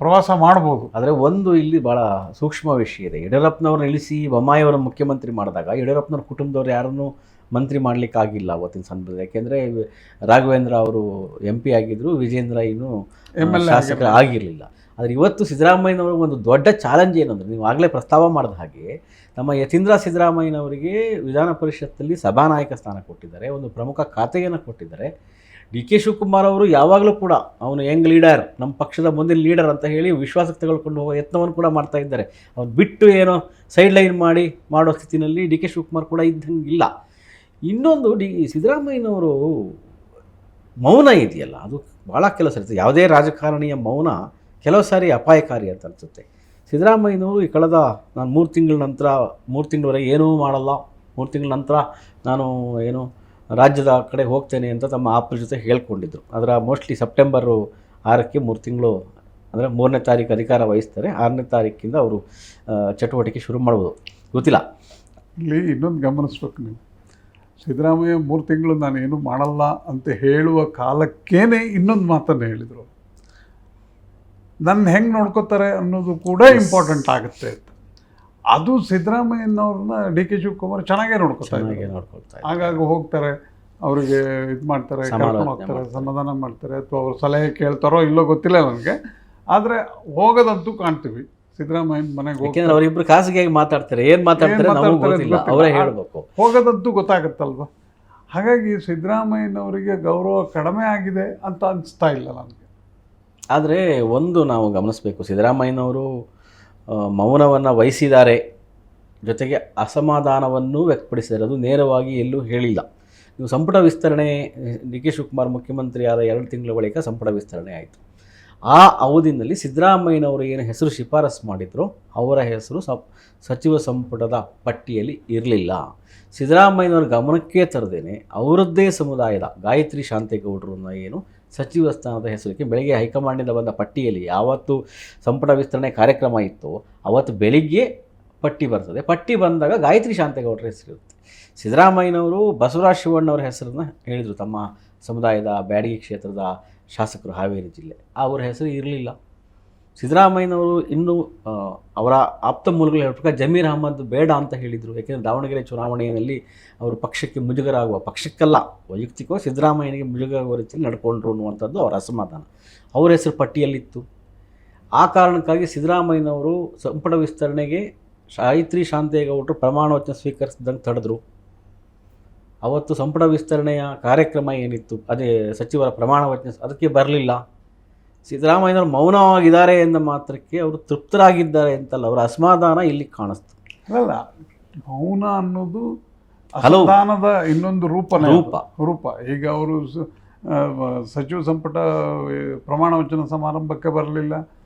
ಪ್ರವಾಸ ಮಾಡ್ಬೋದು. ಆದರೆ ಒಂದು ಇಲ್ಲಿ ಭಾಳ ಸೂಕ್ಷ್ಮ ವಿಷಯ ಇದೆ. ಯಡಿಯೂರಪ್ಪನವ್ರನ್ನ ಇಳಿಸಿ ಬೊಮ್ಮಾಯಿಯವರ ಮುಖ್ಯಮಂತ್ರಿ ಮಾಡಿದಾಗ ಯಡಿಯೂರಪ್ಪನವ್ರ ಕುಟುಂಬದವ್ರು ಯಾರನ್ನೂ ಮಂತ್ರಿ ಮಾಡಲಿಕ್ಕಾಗಿಲ್ಲ ಅವತ್ತಿನ ಸಂದರ್ಭದಲ್ಲಿ. ಯಾಕೆಂದರೆ ರಾಘವೇಂದ್ರ ಅವರು MP ಆಗಿದ್ದರು, ವಿಜೇಂದ್ರ ಇನ್ನೂ ಶಾಸಕರು ಆಗಿರಲಿಲ್ಲ. ಆದರೆ ಇವತ್ತು ಸಿದ್ದರಾಮಯ್ಯನವರು ಒಂದು ದೊಡ್ಡ ಚಾಲೆಂಜ್ ಏನಂದರೆ, ನೀವು ಆಗಲೇ ಪ್ರಸ್ತಾವ ಮಾಡಿದ ಹಾಗೆ ನಮ್ಮ ಯತೀಂದ್ರ ಸಿದ್ದರಾಮಯ್ಯನವರಿಗೆ ವಿಧಾನ ಪರಿಷತ್ತಲ್ಲಿ ಸಭಾನಾಯಕ ಸ್ಥಾನ ಕೊಟ್ಟಿದ್ದಾರೆ, ಒಂದು ಪ್ರಮುಖ ಖಾತೆಯನ್ನು ಕೊಟ್ಟಿದ್ದಾರೆ. ಡಿ ಕೆ ಶಿವಕುಮಾರ್ ಅವರು ಯಾವಾಗಲೂ ಕೂಡ ಅವನು ಯಂಗ್ ಲೀಡರ್, ನಮ್ಮ ಪಕ್ಷದ ಮುಂದಿನ ಲೀಡರ್ ಅಂತ ಹೇಳಿ ವಿಶ್ವಾಸಕ್ಕೆ ತೆಗೆದುಕೊಂಡು ಹೋಗೋ ಯತ್ನವನ್ನು ಕೂಡ ಮಾಡ್ತಾ ಇದ್ದಾರೆ. ಅವ್ನು ಬಿಟ್ಟು ಏನೋ ಸೈಡ್ ಲೈನ್ ಮಾಡೋ ಸ್ಥಿತಿನಲ್ಲಿ ಡಿ ಕೆ ಶಿವಕುಮಾರ್ ಕೂಡ ಇದ್ದಂಗಿಲ್ಲ. ಇನ್ನೊಂದು ಸಿದ್ದರಾಮಯ್ಯನವರು ಮೌನ ಇದೆಯಲ್ಲ, ಅದು ಭಾಳ ಕೆಲಸ ಇರ್ತದೆ. ಯಾವುದೇ ರಾಜಕಾರಣಿಯ ಮೌನ ಕೆಲವು ಸಾರಿ ಅಪಾಯಕಾರಿ ಅಂತ ಅನಿಸುತ್ತೆ. ಸಿದ್ದರಾಮಯ್ಯನವರು ಈ ಕಳೆದ ನಾನು 3 ತಿಂಗಳವರೆಗೆ ಏನೂ ಮಾಡಲ್ಲ, 3 ತಿಂಗಳ ನಂತರ ನಾನು ಏನು ರಾಜ್ಯದ ಕಡೆ ಹೋಗ್ತೇನೆ ಅಂತ ತಮ್ಮ ಆಪ್ತರ ಜೊತೆ ಹೇಳ್ಕೊಂಡಿದ್ರು. ಅದರ ಮೋಸ್ಟ್ಲಿ ಸೆಪ್ಟೆಂಬರ್ 6ಕ್ಕೆ 3 ತಿಂಗಳು ಅಂದರೆ 3ನೇ ತಾರೀಕು ಅಧಿಕಾರ ವಹಿಸ್ತಾರೆ. 6ನೇ ತಾರೀಕಿಂದ ಅವರು ಚಟುವಟಿಕೆ ಶುರು ಮಾಡ್ಬೋದು, ಗೊತ್ತಿಲ್ಲ. ಇಲ್ಲಿ ಇನ್ನೊಂದು ಗಮನಿಸ್ಬೇಕು ನೀವು, ಸಿದ್ದರಾಮಯ್ಯ 3 ತಿಂಗಳು ನಾನು ಏನೂ ಮಾಡಲ್ಲ ಅಂತ ಹೇಳುವ ಕಾಲಕ್ಕೇನೆ ಇನ್ನೊಂದು ಮಾತನ್ನು ಹೇಳಿದರು, ನನ್ನ ಹೆಂಗೆ ನೋಡ್ಕೋತಾರೆ ಅನ್ನೋದು ಕೂಡ ಇಂಪಾರ್ಟೆಂಟ್ ಆಗುತ್ತೆ ಅಂತ. ಅದು ಸಿದ್ದರಾಮಯ್ಯನವ್ರನ್ನ ಡಿ ಕೆ ಶಿವಕುಮಾರ್ ಚೆನ್ನಾಗೇ ನೋಡ್ಕೊತಾರೆ. ಹಾಗಾಗಿ ಹೋಗ್ತಾರೆ, ಅವರಿಗೆ ಇದು ಮಾಡ್ತಾರೆ, ಕರ್ಕೊಂಡು ಹೋಗ್ತಾರೆ, ಸಮಾಧಾನ ಮಾಡ್ತಾರೆ, ಅಥವಾ ಅವ್ರು ಸಲಹೆ ಕೇಳ್ತಾರೋ ಇಲ್ಲೋ ಗೊತ್ತಿಲ್ಲ ನನಗೆ. ಆದರೆ ಹೋಗೋದಂತೂ ಕಾಣ್ತೀವಿ ಸಿದ್ದರಾಮಯ್ಯನ ಮನೆಗೆ ಹೋಗಿ. ಅವರಿಬ್ರು ಖಾಸಗಿಯಾಗಿ ಮಾತಾಡ್ತಾರೆ, ಏನು ಮಾತಾಡ್ತಾರೆ ಅವರೇ ಹೇಳಬೇಕು, ಹೋಗೋದಂತೂ ಗೊತ್ತಾಗುತ್ತಲ್ವ. ಹಾಗಾಗಿ ಸಿದ್ದರಾಮಯ್ಯನವರಿಗೆ ಗೌರವ ಕಡಿಮೆ ಆಗಿದೆ ಅಂತ ಅನಿಸ್ತಾ ಇಲ್ಲ ನನಗೆ. ಆದರೆ ಒಂದು ನಾವು ಗಮನಿಸಬೇಕು, ಸಿದ್ದರಾಮಯ್ಯನವರು ಮೌನವನ್ನು ವಹಿಸಿದ್ದಾರೆ, ಜೊತೆಗೆ ಅಸಮಾಧಾನವನ್ನು ವ್ಯಕ್ತಪಡಿಸಿದ್ದಾರೆ. ಅದು ನೇರವಾಗಿ ಎಲ್ಲೂ ಹೇಳಿಲ್ಲ. ನೀವು ಸಂಪುಟ ವಿಸ್ತರಣೆ, ಡಿ ಕೆ ಶಿವಕುಮಾರ್ ಮುಖ್ಯಮಂತ್ರಿ ಆದ 2 ತಿಂಗಳ ಬಳಿಕ ಸಂಪುಟ ವಿಸ್ತರಣೆ ಆಯಿತು. ಆ ಅವಧಿಯಲ್ಲಿ ಸಿದ್ದರಾಮಯ್ಯನವರು ಏನು ಹೆಸರು ಶಿಫಾರಸು ಮಾಡಿದ್ರು, ಅವರ ಹೆಸರು ಸಚಿವ ಸಂಪುಟದ ಪಟ್ಟಿಯಲ್ಲಿ ಇರಲಿಲ್ಲ. ಸಿದ್ದರಾಮಯ್ಯನವರ ಗಮನಕ್ಕೆ ತರದೇನೆ ಅವರದ್ದೇ ಸಮುದಾಯದ ಗಾಯತ್ರಿ ಶಾಂತೇಗೌಡರನ್ನ ಏನು ಸಚಿವ ಸ್ಥಾನದ ಹೆಸರಿಗೆ ಬೆಳಗ್ಗೆ ಹೈಕಮಾಂಡಿಂದ ಬಂದ ಪಟ್ಟಿಯಲ್ಲಿ ಯಾವತ್ತು ಸಂಪುಟ ವಿಸ್ತರಣೆ ಕಾರ್ಯಕ್ರಮ ಇತ್ತು ಅವತ್ತು ಬೆಳಿಗ್ಗೆ ಪಟ್ಟಿ ಬರ್ತದೆ. ಪಟ್ಟಿ ಬಂದಾಗ ಗಾಯತ್ರಿ ಶಾಂತೇಗೌಡರ ಹೆಸರಿರುತ್ತೆ. ಸಿದ್ದರಾಮಯ್ಯನವರು ಬಸವರಾಜ ಶಿವಣ್ಣವರ ಹೆಸರನ್ನು ಹೇಳಿದರು, ತಮ್ಮ ಸಮುದಾಯದ ಬ್ಯಾಡಗಿ ಕ್ಷೇತ್ರದ ಶಾಸಕರು, ಹಾವೇರಿ ಜಿಲ್ಲೆ, ಅವರ ಹೆಸರು ಇರಲಿಲ್ಲ. ಸಿದ್ದರಾಮಯ್ಯನವರು ಇನ್ನೂ ಅವರ ಆಪ್ತ ಮೂಲಗಳು ಹೇಳ್ಬೇಕಾದ್ರೆ ಜಮೀರ್ ಅಹಮದ್ ಬೇಡ ಅಂತ ಹೇಳಿದರು. ಯಾಕೆಂದರೆ ದಾವಣಗೆರೆ ಚುನಾವಣೆಯಲ್ಲಿ ಅವರು ಪಕ್ಷಕ್ಕೆ ಮುಜುಗರ ಆಗುವ, ಪಕ್ಷಕ್ಕಲ್ಲ ವೈಯಕ್ತಿಕವಾಗಿ ಸಿದ್ದರಾಮಯ್ಯನಿಗೆ ಮುಜುಗರ ಆಗುವ ರೀತಿಯಲ್ಲಿ ನಡ್ಕೊಂಡ್ರು ಅನ್ನುವಂಥದ್ದು ಅವರ ಅಸಮಾಧಾನ. ಅವರ ಹೆಸರು ಪಟ್ಟಿಯಲ್ಲಿತ್ತು. ಆ ಕಾರಣಕ್ಕಾಗಿ ಸಿದ್ದರಾಮಯ್ಯನವರು ಸಂಪುಟ ವಿಸ್ತರಣೆಗೆ ಗಾಯತ್ರಿ ಶಾಂತೇಗೌಡರು ಪ್ರಮಾಣ ವಚನ ಸ್ವೀಕರಿಸಿದಂಗೆ ತಡೆದ್ರು. ಅವತ್ತು ಸಂಪುಟ ವಿಸ್ತರಣೆಯ ಕಾರ್ಯಕ್ರಮ ಏನಿತ್ತು, ಅದೇ ಸಚಿವರ ಪ್ರಮಾಣ ವಚನ, ಅದಕ್ಕೆ ಬರಲಿಲ್ಲ. ಸಿದ್ದರಾಮಯ್ಯನವರು ಮೌನವಾಗಿದ್ದಾರೆ ಎಂದ ಮಾತ್ರಕ್ಕೆ ಅವರು ತೃಪ್ತರಾಗಿದ್ದಾರೆ ಅಂತಲ್ಲ, ಅವರ ಅಸಮಾಧಾನ ಇಲ್ಲಿ ಕಾಣಿಸ್ತು. ಅಲ್ಲ, ಮೌನ ಅನ್ನೋದು ಹಲವು ಅಸಮಾಧಾನದ ಇನ್ನೊಂದು ರೂಪ. ರೂಪ. ಈಗ ಅವರು ಸಚಿವ ಸಂಪುಟ ಪ್ರಮಾಣ ವಚನ ಸಮಾರಂಭಕ್ಕೆ ಬರಲಿಲ್ಲ,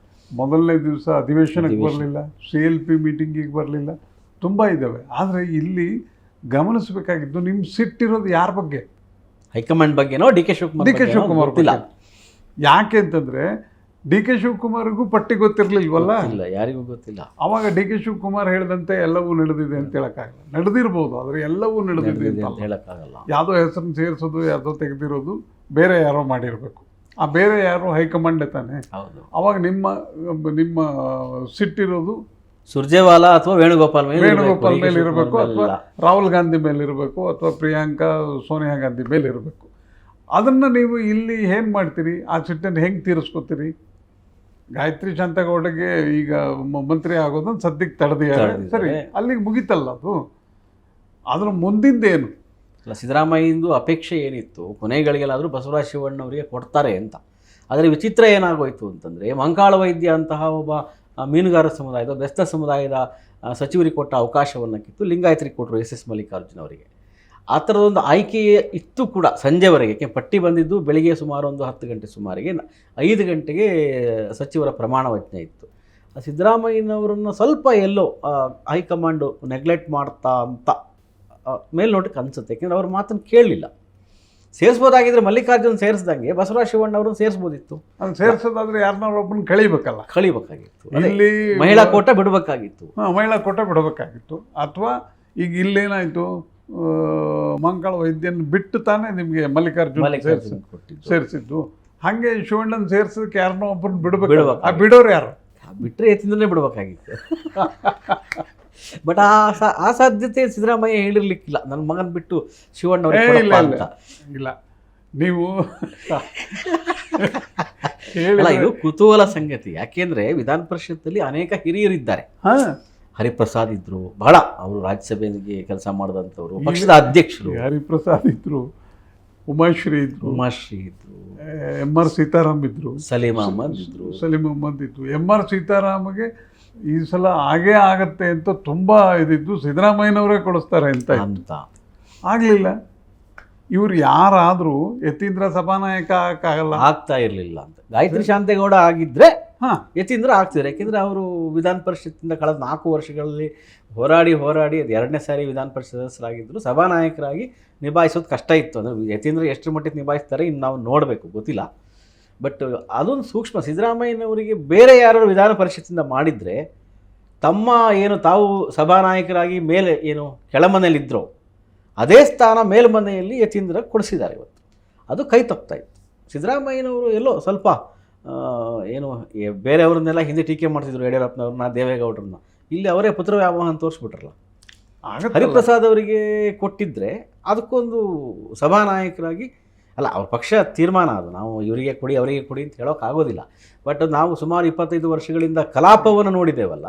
ಮೊದಲನೇ ದಿವಸ ಅಧಿವೇಶನಕ್ಕೆ ಬರಲಿಲ್ಲ, CLP ಮೀಟಿಂಗಿಗೆ ಬರಲಿಲ್ಲ, ತುಂಬ ಇದ್ದಾವೆ. ಆದರೆ ಇಲ್ಲಿ ಗಮನಿಸಬೇಕಾಗಿದ್ದು ನಿಮ್ಮ ಸಿಟ್ಟಿರೋದು ಯಾರ ಬಗ್ಗೆ? ಹೈಕಮಾಂಡ್ ಬಗ್ಗೆನೋ ಡಿ ಕೆ ಶಿವಕುಮಾರ್ ಬಗ್ಗೆ. ಯಾಕೆ ಅಂತಂದರೆ DK ಶಿವಕುಮಾರ್ಗೂ ಪಟ್ಟಿ ಗೊತ್ತಿರಲಿಲ್ವಲ್ಲ, ಇಲ್ಲ, ಯಾರಿಗೂ ಗೊತ್ತಿಲ್ಲ. ಅವಾಗ DK ಶಿವಕುಮಾರ್ ಹೇಳಿದಂತೆ ಎಲ್ಲವೂ ನಡೆದಿದೆ ಅಂತ ಹೇಳೋಕ್ಕಾಗಲ್ಲ. ನಡೆದಿರ್ಬೋದು, ಆದರೆ ಎಲ್ಲವೂ ನಡೆದಿದೆ ಅಂತ ಹೇಳೋಕ್ಕಾಗಲ್ಲ. ಯಾವುದೋ ಹೆಸರನ್ನು ಸೇರಿಸೋದು, ಯಾವುದೋ ತೆಗೆದಿರೋದು ಬೇರೆ ಯಾರೋ ಮಾಡಿರಬೇಕು. ಆ ಬೇರೆ ಯಾರೋ ಹೈಕಮಾಂಡೇ ತಾನೆ. ಅವಾಗ ನಿಮ್ಮ ಸಿಟ್ಟಿರೋದು ಸುರ್ಜೇವಾಲಾ ಅಥವಾ ವೇಣುಗೋಪಾಲ್ ಮೇಲೆ ಇರಬೇಕು, ಅಥವಾ ರಾಹುಲ್ ಗಾಂಧಿ ಮೇಲೆ ಇರಬೇಕು, ಅಥವಾ ಪ್ರಿಯಾಂಕಾ ಸೋನಿಯಾ ಗಾಂಧಿ ಮೇಲೆ ಇರಬೇಕು. ಅದನ್ನು ನೀವು ಇಲ್ಲಿ ಏನು ಮಾಡ್ತೀರಿ? ಆ ಸಿಟ್ಟನ್ನು ಹೆಂಗೆ ತೀರಿಸ್ಕೊತೀರಿ? ಗಾಯತ್ರಿ ಶಾಂತಗೌಡಗೆ ಈಗ ಮಂತ್ರಿ ಆಗೋದನ್ನು ಸದ್ಯಕ್ಕೆ ತಡೆದಿದ್ದಾರೆ, ಸರಿ, ಅಲ್ಲಿಗೆ ಮುಗಿತಲ್ಲ ಅದು. ಅದರ ಮುಂದಿಂದೇನು? ಅಲ್ಲ, ಸಿದ್ದರಾಮಯ್ಯಂದು ಅಪೇಕ್ಷೆ ಏನಿತ್ತು, ಕೊನೆಗಳಿಗೆಲ್ಲಾದರೂ ಬಸವರಾಜ ಶಿವಣ್ಣವರಿಗೆ ಕೊಡ್ತಾರೆ ಅಂತ. ಆದರೆ ವಿಚಿತ್ರ ಏನಾಗೋಯ್ತು ಅಂತಂದರೆ, ಮಂಕಾಳ ವೈದ್ಯ ಅಂತಹ ಒಬ್ಬ ಮೀನುಗಾರ ಸಮುದಾಯದ, ಬೆಸ್ತ ಸಮುದಾಯದ ಸಚಿವರಿಗೆ ಕೊಟ್ಟ ಅವಕಾಶವನ್ನು ಕಿತ್ತು ಲಿಂಗಾಯತರಿಗೆ ಕೊಟ್ಟರು, SS ಮಲ್ಲಿಕಾರ್ಜುನ ಅವರಿಗೆ. ಆ ಥರದೊಂದು ಆಯ್ಕೆ ಇತ್ತು ಕೂಡ ಸಂಜೆವರೆಗೆ. ಪಟ್ಟಿ ಬಂದಿದ್ದು ಬೆಳಿಗ್ಗೆ ಸುಮಾರು ಒಂದು 10 ಗಂಟೆ ಸುಮಾರಿಗೆ, 5 ಗಂಟೆಗೆ ಸಚಿವರ ಪ್ರಮಾಣ ವಚನ ಇತ್ತು. ಸಿದ್ದರಾಮಯ್ಯನವರನ್ನು ಸ್ವಲ್ಪ ಎಲ್ಲೋ ಹೈಕಮಾಂಡು ನೆಗ್ಲೆಕ್ಟ್ ಮಾಡ್ತಾ ಅಂತ ಮೇಲ್ನೋಟಕ್ಕೆ ಅನಿಸುತ್ತೆ. ಯಾಕೆಂದರೆ ಅವ್ರ ಮಾತನ್ನು ಕೇಳಲಿಲ್ಲ. ಸೇರಿಸ್ಬೋದಾಗಿದ್ದರೆ ಮಲ್ಲಿಕಾರ್ಜುನ್ ಸೇರಿಸ್ದಂಗೆ ಬಸವರಾಜ ಶಿವಣ್ಣ ಅವ್ರನ್ನ ಸೇರಿಸ್ಬೋದಿತ್ತು. ಅದು ಸೇರಿಸೋದಾದ್ರೆ ಯಾರನ್ನಾರು ಒಬ್ಬನ ಕಳಿಬೇಕಾಗಿತ್ತು. ಇಲ್ಲಿ ಮಹಿಳಾ ಕೋಟ ಬಿಡಬೇಕಾಗಿತ್ತು. ಮಹಿಳಾ ಕೋಟ ಬಿಡಬೇಕಾಗಿತ್ತು. ಅಥವಾ ಈಗ ಇಲ್ಲೇನಾಯಿತು, ಮಂಕಾಳ ವೈದ್ಯನ ಬಿಟ್ಟು ತಾನೇ ನಿಮಗೆ ಮಲ್ಲಿಕಾರ್ಜುನ್ ಸೇರಿಸಿದ್ದು. ಹಾಗೆ ಶಿವಣ್ಣನ ಸೇರಿಸೋದಕ್ಕೆ ಯಾರನ್ನೋ ಒಬ್ಬರನ್ನ ಬಿಡಬೇಕು. ಆ ಬಿಡೋರು ಯಾರು? ಬಿಟ್ಟರೆ ಎತ್ತಿಂದಲೇ ಬಿಡಬೇಕಾಗಿತ್ತು. ಬಟ್ ಆ ಸಾಧ್ಯತೆ ಸಿದ್ದರಾಮಯ್ಯ ಹೇಳಿರ್ಲಿಕ್ಕಿಲ್ಲ, ನನ್ನ ಮಗನ ಬಿಟ್ಟು ಶಿವಣ್ಣ ಇಲ್ಲ. ನೀವು ಅಲ್ಲ, ಇದು ಕುತೂಹಲ ಸಂಗತಿ. ಯಾಕೆಂದ್ರೆ ವಿಧಾನ ಪರಿಷತ್ತಲ್ಲಿ ಅನೇಕ ಹಿರಿಯರಿದ್ದಾರೆ. ಹರಿಪ್ರಸಾದ್ ಇದ್ರು, ಬಹಳ ಅವರು ರಾಜ್ಯಸಭೆಗೆ ಕೆಲಸ ಮಾಡಿದಂಥವ್ರು, ಪಕ್ಷದ ಅಧ್ಯಕ್ಷರು. ಹರಿಪ್ರಸಾದ್ ಇದ್ರು, ಉಮಾಶ್ರೀ ಇದ್ರು, MR ಸೀತಾರಾಮ್ ಇದ್ರು, ಸಲೀಂ ಅಹಮದ್ ಇದ್ರು. MR ಸೀತಾರಾಮ್ಗೆ ಈ ಸಲ ಹಾಗೇ ಆಗತ್ತೆ ಅಂತ ತುಂಬಾ ಇದಿದ್ದು, ಸಿದ್ದರಾಮಯ್ಯನವರೇ ಕೊಡಿಸ್ತಾರೆ ಅಂತ ಆಗಲಿಲ್ಲ. ಇವ್ರು ಯಾರಾದರೂ ಯತೀಂದ್ರ ಸಭಾನಾಯಕ ಆಗ್ತಾ ಇರಲಿಲ್ಲ ಅಂತ. ಗಾಯತ್ರಿ ಶಾಂತೇಗೌಡ ಆಗಿದ್ರೆ ಯತೀಂದ್ರ ಆಗ್ತಿದ್ರು. ಯಾಕೆಂದರೆ ಅವರು ವಿಧಾನ ಪರಿಷತ್ತಿಂದ ಕಳೆದ 4 ವರ್ಷಗಳಲ್ಲಿ ಹೋರಾಡಿ ಅದು 2ನೇ ಸಾರಿ ವಿಧಾನ ಪರಿಷತ್ ಸದಸ್ಯರಾಗಿದ್ದರು. ಸಭಾನಾಯಕರಾಗಿ ನಿಭಾಯಿಸೋದು ಕಷ್ಟ ಇತ್ತು. ಅಂದರೆ ಯತೀಂದ್ರ ಎಷ್ಟು ಮಟ್ಟಿಗೆ ನಿಭಾಯಿಸ್ತಾರೆ ಇನ್ನು ನಾವು ನೋಡಬೇಕು, ಗೊತ್ತಿಲ್ಲ. ಬಟ್ ಅದೊಂದು ಸೂಕ್ಷ್ಮ. ಸಿದ್ದರಾಮಯ್ಯನವರಿಗೆ ಬೇರೆ ಯಾರು ವಿಧಾನ ಪರಿಷತ್ತಿಂದ ಮಾಡಿದರೆ ತಮ್ಮ ಏನು ತಾವು ಸಭಾನಾಯಕರಾಗಿ ಮೇಲೆ ಏನು ಕೆಳಮನೆಯಲ್ಲಿದ್ದರೋ ಅದೇ ಸ್ಥಾನ ಮೇಲ್ಮನೆಯಲ್ಲಿ ಯತೀಂದ್ರ ಕೊಡಿಸಿದ್ದಾರೆ ಇವತ್ತು. ಅದು ಕೈ ತಪ್ತಾ ಇತ್ತು. ಸಿದ್ದರಾಮಯ್ಯನವರು ಎಲ್ಲೋ ಸ್ವಲ್ಪ ಏನು ಬೇರೆಯವ್ರನ್ನೆಲ್ಲ ಹಿಂದೆ ಟೀಕೆ ಮಾಡ್ತಿದ್ರು, ಯಡಿಯೂರಪ್ಪನವ್ರನ್ನ, ದೇವೇಗೌಡರನ್ನ. ಇಲ್ಲಿ ಅವರೇ ಪುತ್ರ ವ್ಯಾಮೋಹನ ತೋರಿಸ್ಬಿಟ್ರಲ್ಲ. ಹರಿಪ್ರಸಾದ್ ಅವರಿಗೆ ಕೊಟ್ಟಿದ್ದರೆ ಅದಕ್ಕೊಂದು ಸಭಾನಾಯಕರಾಗಿ ಅಲ್ಲ, ಅವ್ರ ಪಕ್ಷ ತೀರ್ಮಾನ ಅದು. ನಾವು ಇವರಿಗೆ ಕೊಡಿ ಅವರಿಗೆ ಕೊಡಿ ಅಂತ ಹೇಳೋಕ್ಕಾಗೋದಿಲ್ಲ. ಬಟ್ ನಾವು ಸುಮಾರು 25 ವರ್ಷಗಳಿಂದ ಕಲಾಪವನ್ನು ನೋಡಿದ್ದೇವಲ್ಲ.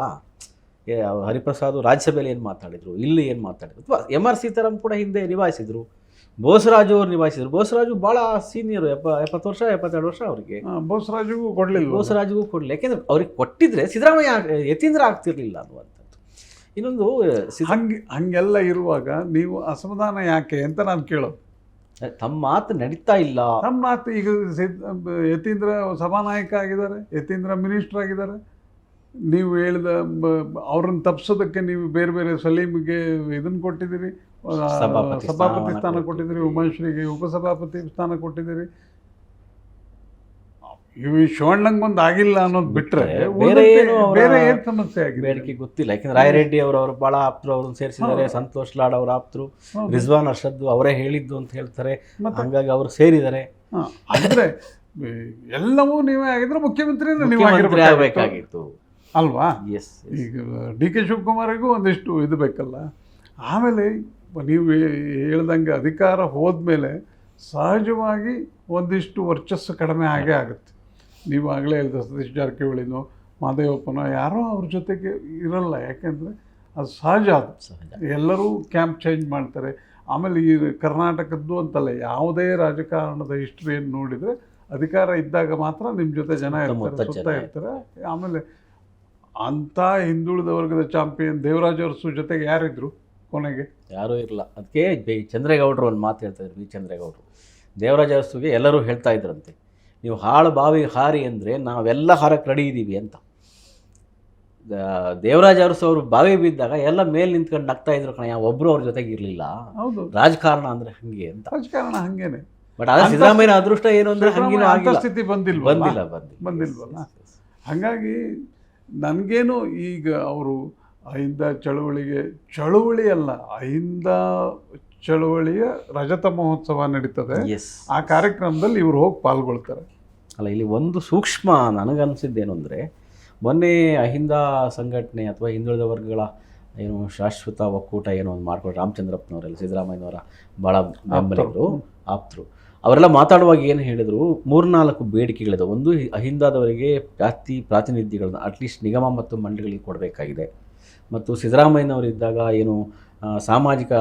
ಹರಿಪ್ರಸಾದ್ ರಾಜ್ಯಸಭೆಯಲ್ಲಿ ಏನು ಮಾತಾಡಿದರು, ಇಲ್ಲಿ ಏನು ಮಾತಾಡಿದ್ರು, ಅಥವಾ MR ಸೀತಾರಾಮ್ ಕೂಡ ಹಿಂದೆ ನಿಭಾಯಿಸಿದರು. ಬೋಸರಾಜು ಅವರು ನಿಭಾಯಿಸಿದರು. ಬೋಸರಾಜು ಭಾಳ ಸೀನಿಯರು, 70 ವರ್ಷ 72 ವರ್ಷ ಅವರಿಗೆ. ಬೋಸರಾಜಿಗೂ ಕೊಡಲಿಲ್ಲ. ಯಾಕೆಂದರೆ ಅವ್ರಿಗೆ ಕೊಟ್ಟಿದ್ರೆ ಸಿದ್ದರಾಮಯ್ಯ ಯತೀಂದ್ರ ಆಗ್ತಿರ್ಲಿಲ್ಲ ಅನ್ನುವಂಥದ್ದು. ಇನ್ನೊಂದು ಹಂಗೆಲ್ಲ ಇರುವಾಗ ನೀವು ಅಸಮಾಧಾನ ಯಾಕೆ ಅಂತ ನಾನು ಕೇಳೋದು. ತಮ್ಮ ಮಾತು ನಡೀತಾ ಇಲ್ಲ. ನಮ್ಮ ಮಾತು ಈಗ ಯತೀಂದ್ರ ಸಭಾನಾಯಕ ಆಗಿದ್ದಾರೆ, ಯತೀಂದ್ರ ಮಿನಿಸ್ಟರ್ ಆಗಿದ್ದಾರೆ. ನೀವು ಹೇಳಿದ ಅವ್ರನ್ನ ತಪ್ಪಿಸೋದಕ್ಕೆ ನೀವು ಬೇರೆ ಬೇರೆ ಸಲೀಮ್ಗೆ ಇದನ್ನು ಕೊಟ್ಟಿದ್ದೀರಿ, ಸಭಾಪತಿ ಸ್ಥಾನ ಕೊಟ್ಟಿದ್ದೀರಿ, ಉಮಾಶ್ರೀಗೆ ಉಪಸಭಾಪತಿ ಸ್ಥಾನ ಕೊಟ್ಟಿದ್ದೀರಿ. ಇವು ಶಿವಣ್ಣಂಗೆ ಒಂದು ಆಗಿಲ್ಲ ಅನ್ನೋದು ಬಿಟ್ಟರೆ ಬೇರೆ ಏನು ಸಮಸ್ಯೆ ಆಗಿದೆ ಬೇಡಿಕೆ ಗೊತ್ತಿಲ್ಲ. ಯಾಕೆಂದ್ರೆ ರಾಯರೆಡ್ಡಿ ಅವರು ಭಾಳ ಆಪ್ತರು, ಅವ್ರನ್ನ ಸೇರಿಸಿದ್ದಾರೆ. ಸಂತೋಷ್ ಲಾಡ್ ಅವರ ಆಪ್ತರು, ರಿಜ್ವಾನ್ ಅರ್ಷದ್ ಅವರೇ ಹೇಳಿದ್ದು ಅಂತ ಹೇಳ್ತಾರೆ. ಹಾಗಾಗಿ ಅವರು ಸೇರಿದ್ದಾರೆ. ಅಂದರೆ ಎಲ್ಲವೂ ನೀವೇ ಆಗಿದ್ರೆ ಮುಖ್ಯಮಂತ್ರಿ ಆಗಬೇಕಾಗಿತ್ತು ಅಲ್ವಾ? ಈಗ DK ಶಿವಕುಮಾರಿಗೂ ಒಂದಿಷ್ಟು ಇದು ಬೇಕಲ್ಲ. ಆಮೇಲೆ ನೀವು ಹೇಳ್ದಂಗೆ ಅಧಿಕಾರ ಹೋದ್ಮೇಲೆ ಸಹಜವಾಗಿ ಒಂದಿಷ್ಟು ವರ್ಚಸ್ಸು ಕಡಿಮೆ ಆಗೇ ಆಗುತ್ತೆ. ನೀವು ಆಗಲೇ ಹೇಳಿದ ಸತೀಶ್ ಜಾರಕಿಹೊಳಿನೋ ಮಹದೇವಪ್ಪನೋ ಯಾರೋ ಅವ್ರ ಜೊತೆಗೆ ಇರಲ್ಲ. ಯಾಕೆಂದರೆ ಅದು ಸಹಜ. ಎಲ್ಲರೂ ಕ್ಯಾಂಪ್ ಚೇಂಜ್ ಮಾಡ್ತಾರೆ. ಆಮೇಲೆ ಈ ಕರ್ನಾಟಕದ್ದು ಅಂತಲ್ಲ, ಯಾವುದೇ ರಾಜಕಾರಣದ ಹಿಸ್ಟ್ರಿಯನ್ನು ನೋಡಿದರೆ ಅಧಿಕಾರ ಇದ್ದಾಗ ಮಾತ್ರ ನಿಮ್ಮ ಜೊತೆ ಜನ ಸುತ್ತಮುತ್ತ ಇರ್ತಾರೆ, ಸುತ್ತ ಜನ ಇರ್ತಾರೆ. ಆಮೇಲೆ ಅಂಥ ಹಿಂದುಳಿದ ವರ್ಗದ ಚಾಂಪಿಯನ್ ದೇವರಾಜ ಅರಸು ಜೊತೆಗೆ ಯಾರಿದ್ರು ಕೊನೆಗೆ? ಯಾರೂ ಇರಲ್ಲ. ಅದಕ್ಕೆ ಚಂದ್ರೇಗೌಡರು ಒಂದು ಮಾತು ಹೇಳ್ತಾಯಿದ್ರು, ಬಿ ಚಂದ್ರೇಗೌಡರು. ದೇವರಾಜ ಅರಸುಗೆ ಎಲ್ಲರೂ ಹೇಳ್ತಾ ಇದ್ರಂತೆ, ನೀವು ಹಾಳು ಬಾವಿ ಹಾರಿ ಅಂದರೆ ನಾವೆಲ್ಲ ಹಾರಕ್ಕೆ ರೆಡಿ ಇದ್ದೀವಿ ಅಂತ. ದೇವರಾಜ ಅರಸು ಅವರು ಬಾವಿ ಬಿದ್ದಾಗ ಎಲ್ಲ ಮೇಲೆ ನಿಂತ್ಕೊಂಡು ನಗ್ತಾ ಇದ್ರು ಕಣ, ಒಬ್ಬರು ಅವ್ರ ಜೊತೆಗೆ ಇರಲಿಲ್ಲ. ಹೌದು, ರಾಜಕಾರಣ ಅಂದರೆ ಹಾಗೆ ಅಂತ. ರಾಜಕಾರಣ ಹಂಗೇನೆ. ಬಟ್ ಆದರೆ ಸಿದ್ದರಾಮಯ್ಯನ ಅದೃಷ್ಟ ಏನು ಅಂದರೆ ಹಂಗಿನ ಸ್ಥಿತಿ ಬಂದಿಲ್ವಲ್ಲ. ಹಾಗಾಗಿ ನನಗೇನು ಈಗ ಅವರು ಅಹಿಂದ ಚಳುವಳಿ ಅಲ್ಲ, ಅಹಿಂದ ಚಳುವಳಿಯ ರಜತ ಮಹೋತ್ಸವ ನಡೀತದೆ. ಆ ಕಾರ್ಯಕ್ರಮದಲ್ಲಿ ಇವರು ಹೋಗಿ ಪಾಲ್ಗೊಳ್ತಾರೆ. ಅಲ್ಲ, ಇಲ್ಲಿ ಒಂದು ಸೂಕ್ಷ್ಮ ನನಗನ್ಸಿದ್ದೇನು ಅಂದರೆ, ಮೊನ್ನೆ ಅಹಿಂದ ಸಂಘಟನೆ ಅಥವಾ ಹಿಂದುಳಿದ ವರ್ಗಗಳ ಏನು ಶಾಶ್ವತ ಒಕ್ಕೂಟ ಏನೋ ಒಂದು ಮಾಡ್ಕೊಂಡು ರಾಮಚಂದ್ರಪ್ಪನವರೆಲ್ಲ ಸಿದ್ದರಾಮಯ್ಯನವರ ಭಾಳ ಬೆಂಬಲಿಗರು, ಆಪ್ತರು, ಅವರೆಲ್ಲ ಮಾತಾಡುವಾಗ ಏನು ಹೇಳಿದರು, 3-4 ಬೇಡಿಕೆಗಳಿದೆ. ಒಂದು, ಅಹಿಂದದವರಿಗೆ ಪ್ರಾತಿನಿಧ್ಯಗಳನ್ನ ಅಟ್ಲೀಸ್ಟ್ ನಿಗಮ ಮತ್ತು ಮಂಡಳಿಗಳಿಗೆ ಕೊಡಬೇಕಾಗಿದೆ. ಮತ್ತು ಸಿದ್ದರಾಮಯ್ಯನವರಿದ್ದಾಗ ಏನು ಸಾಮಾಜಿಕ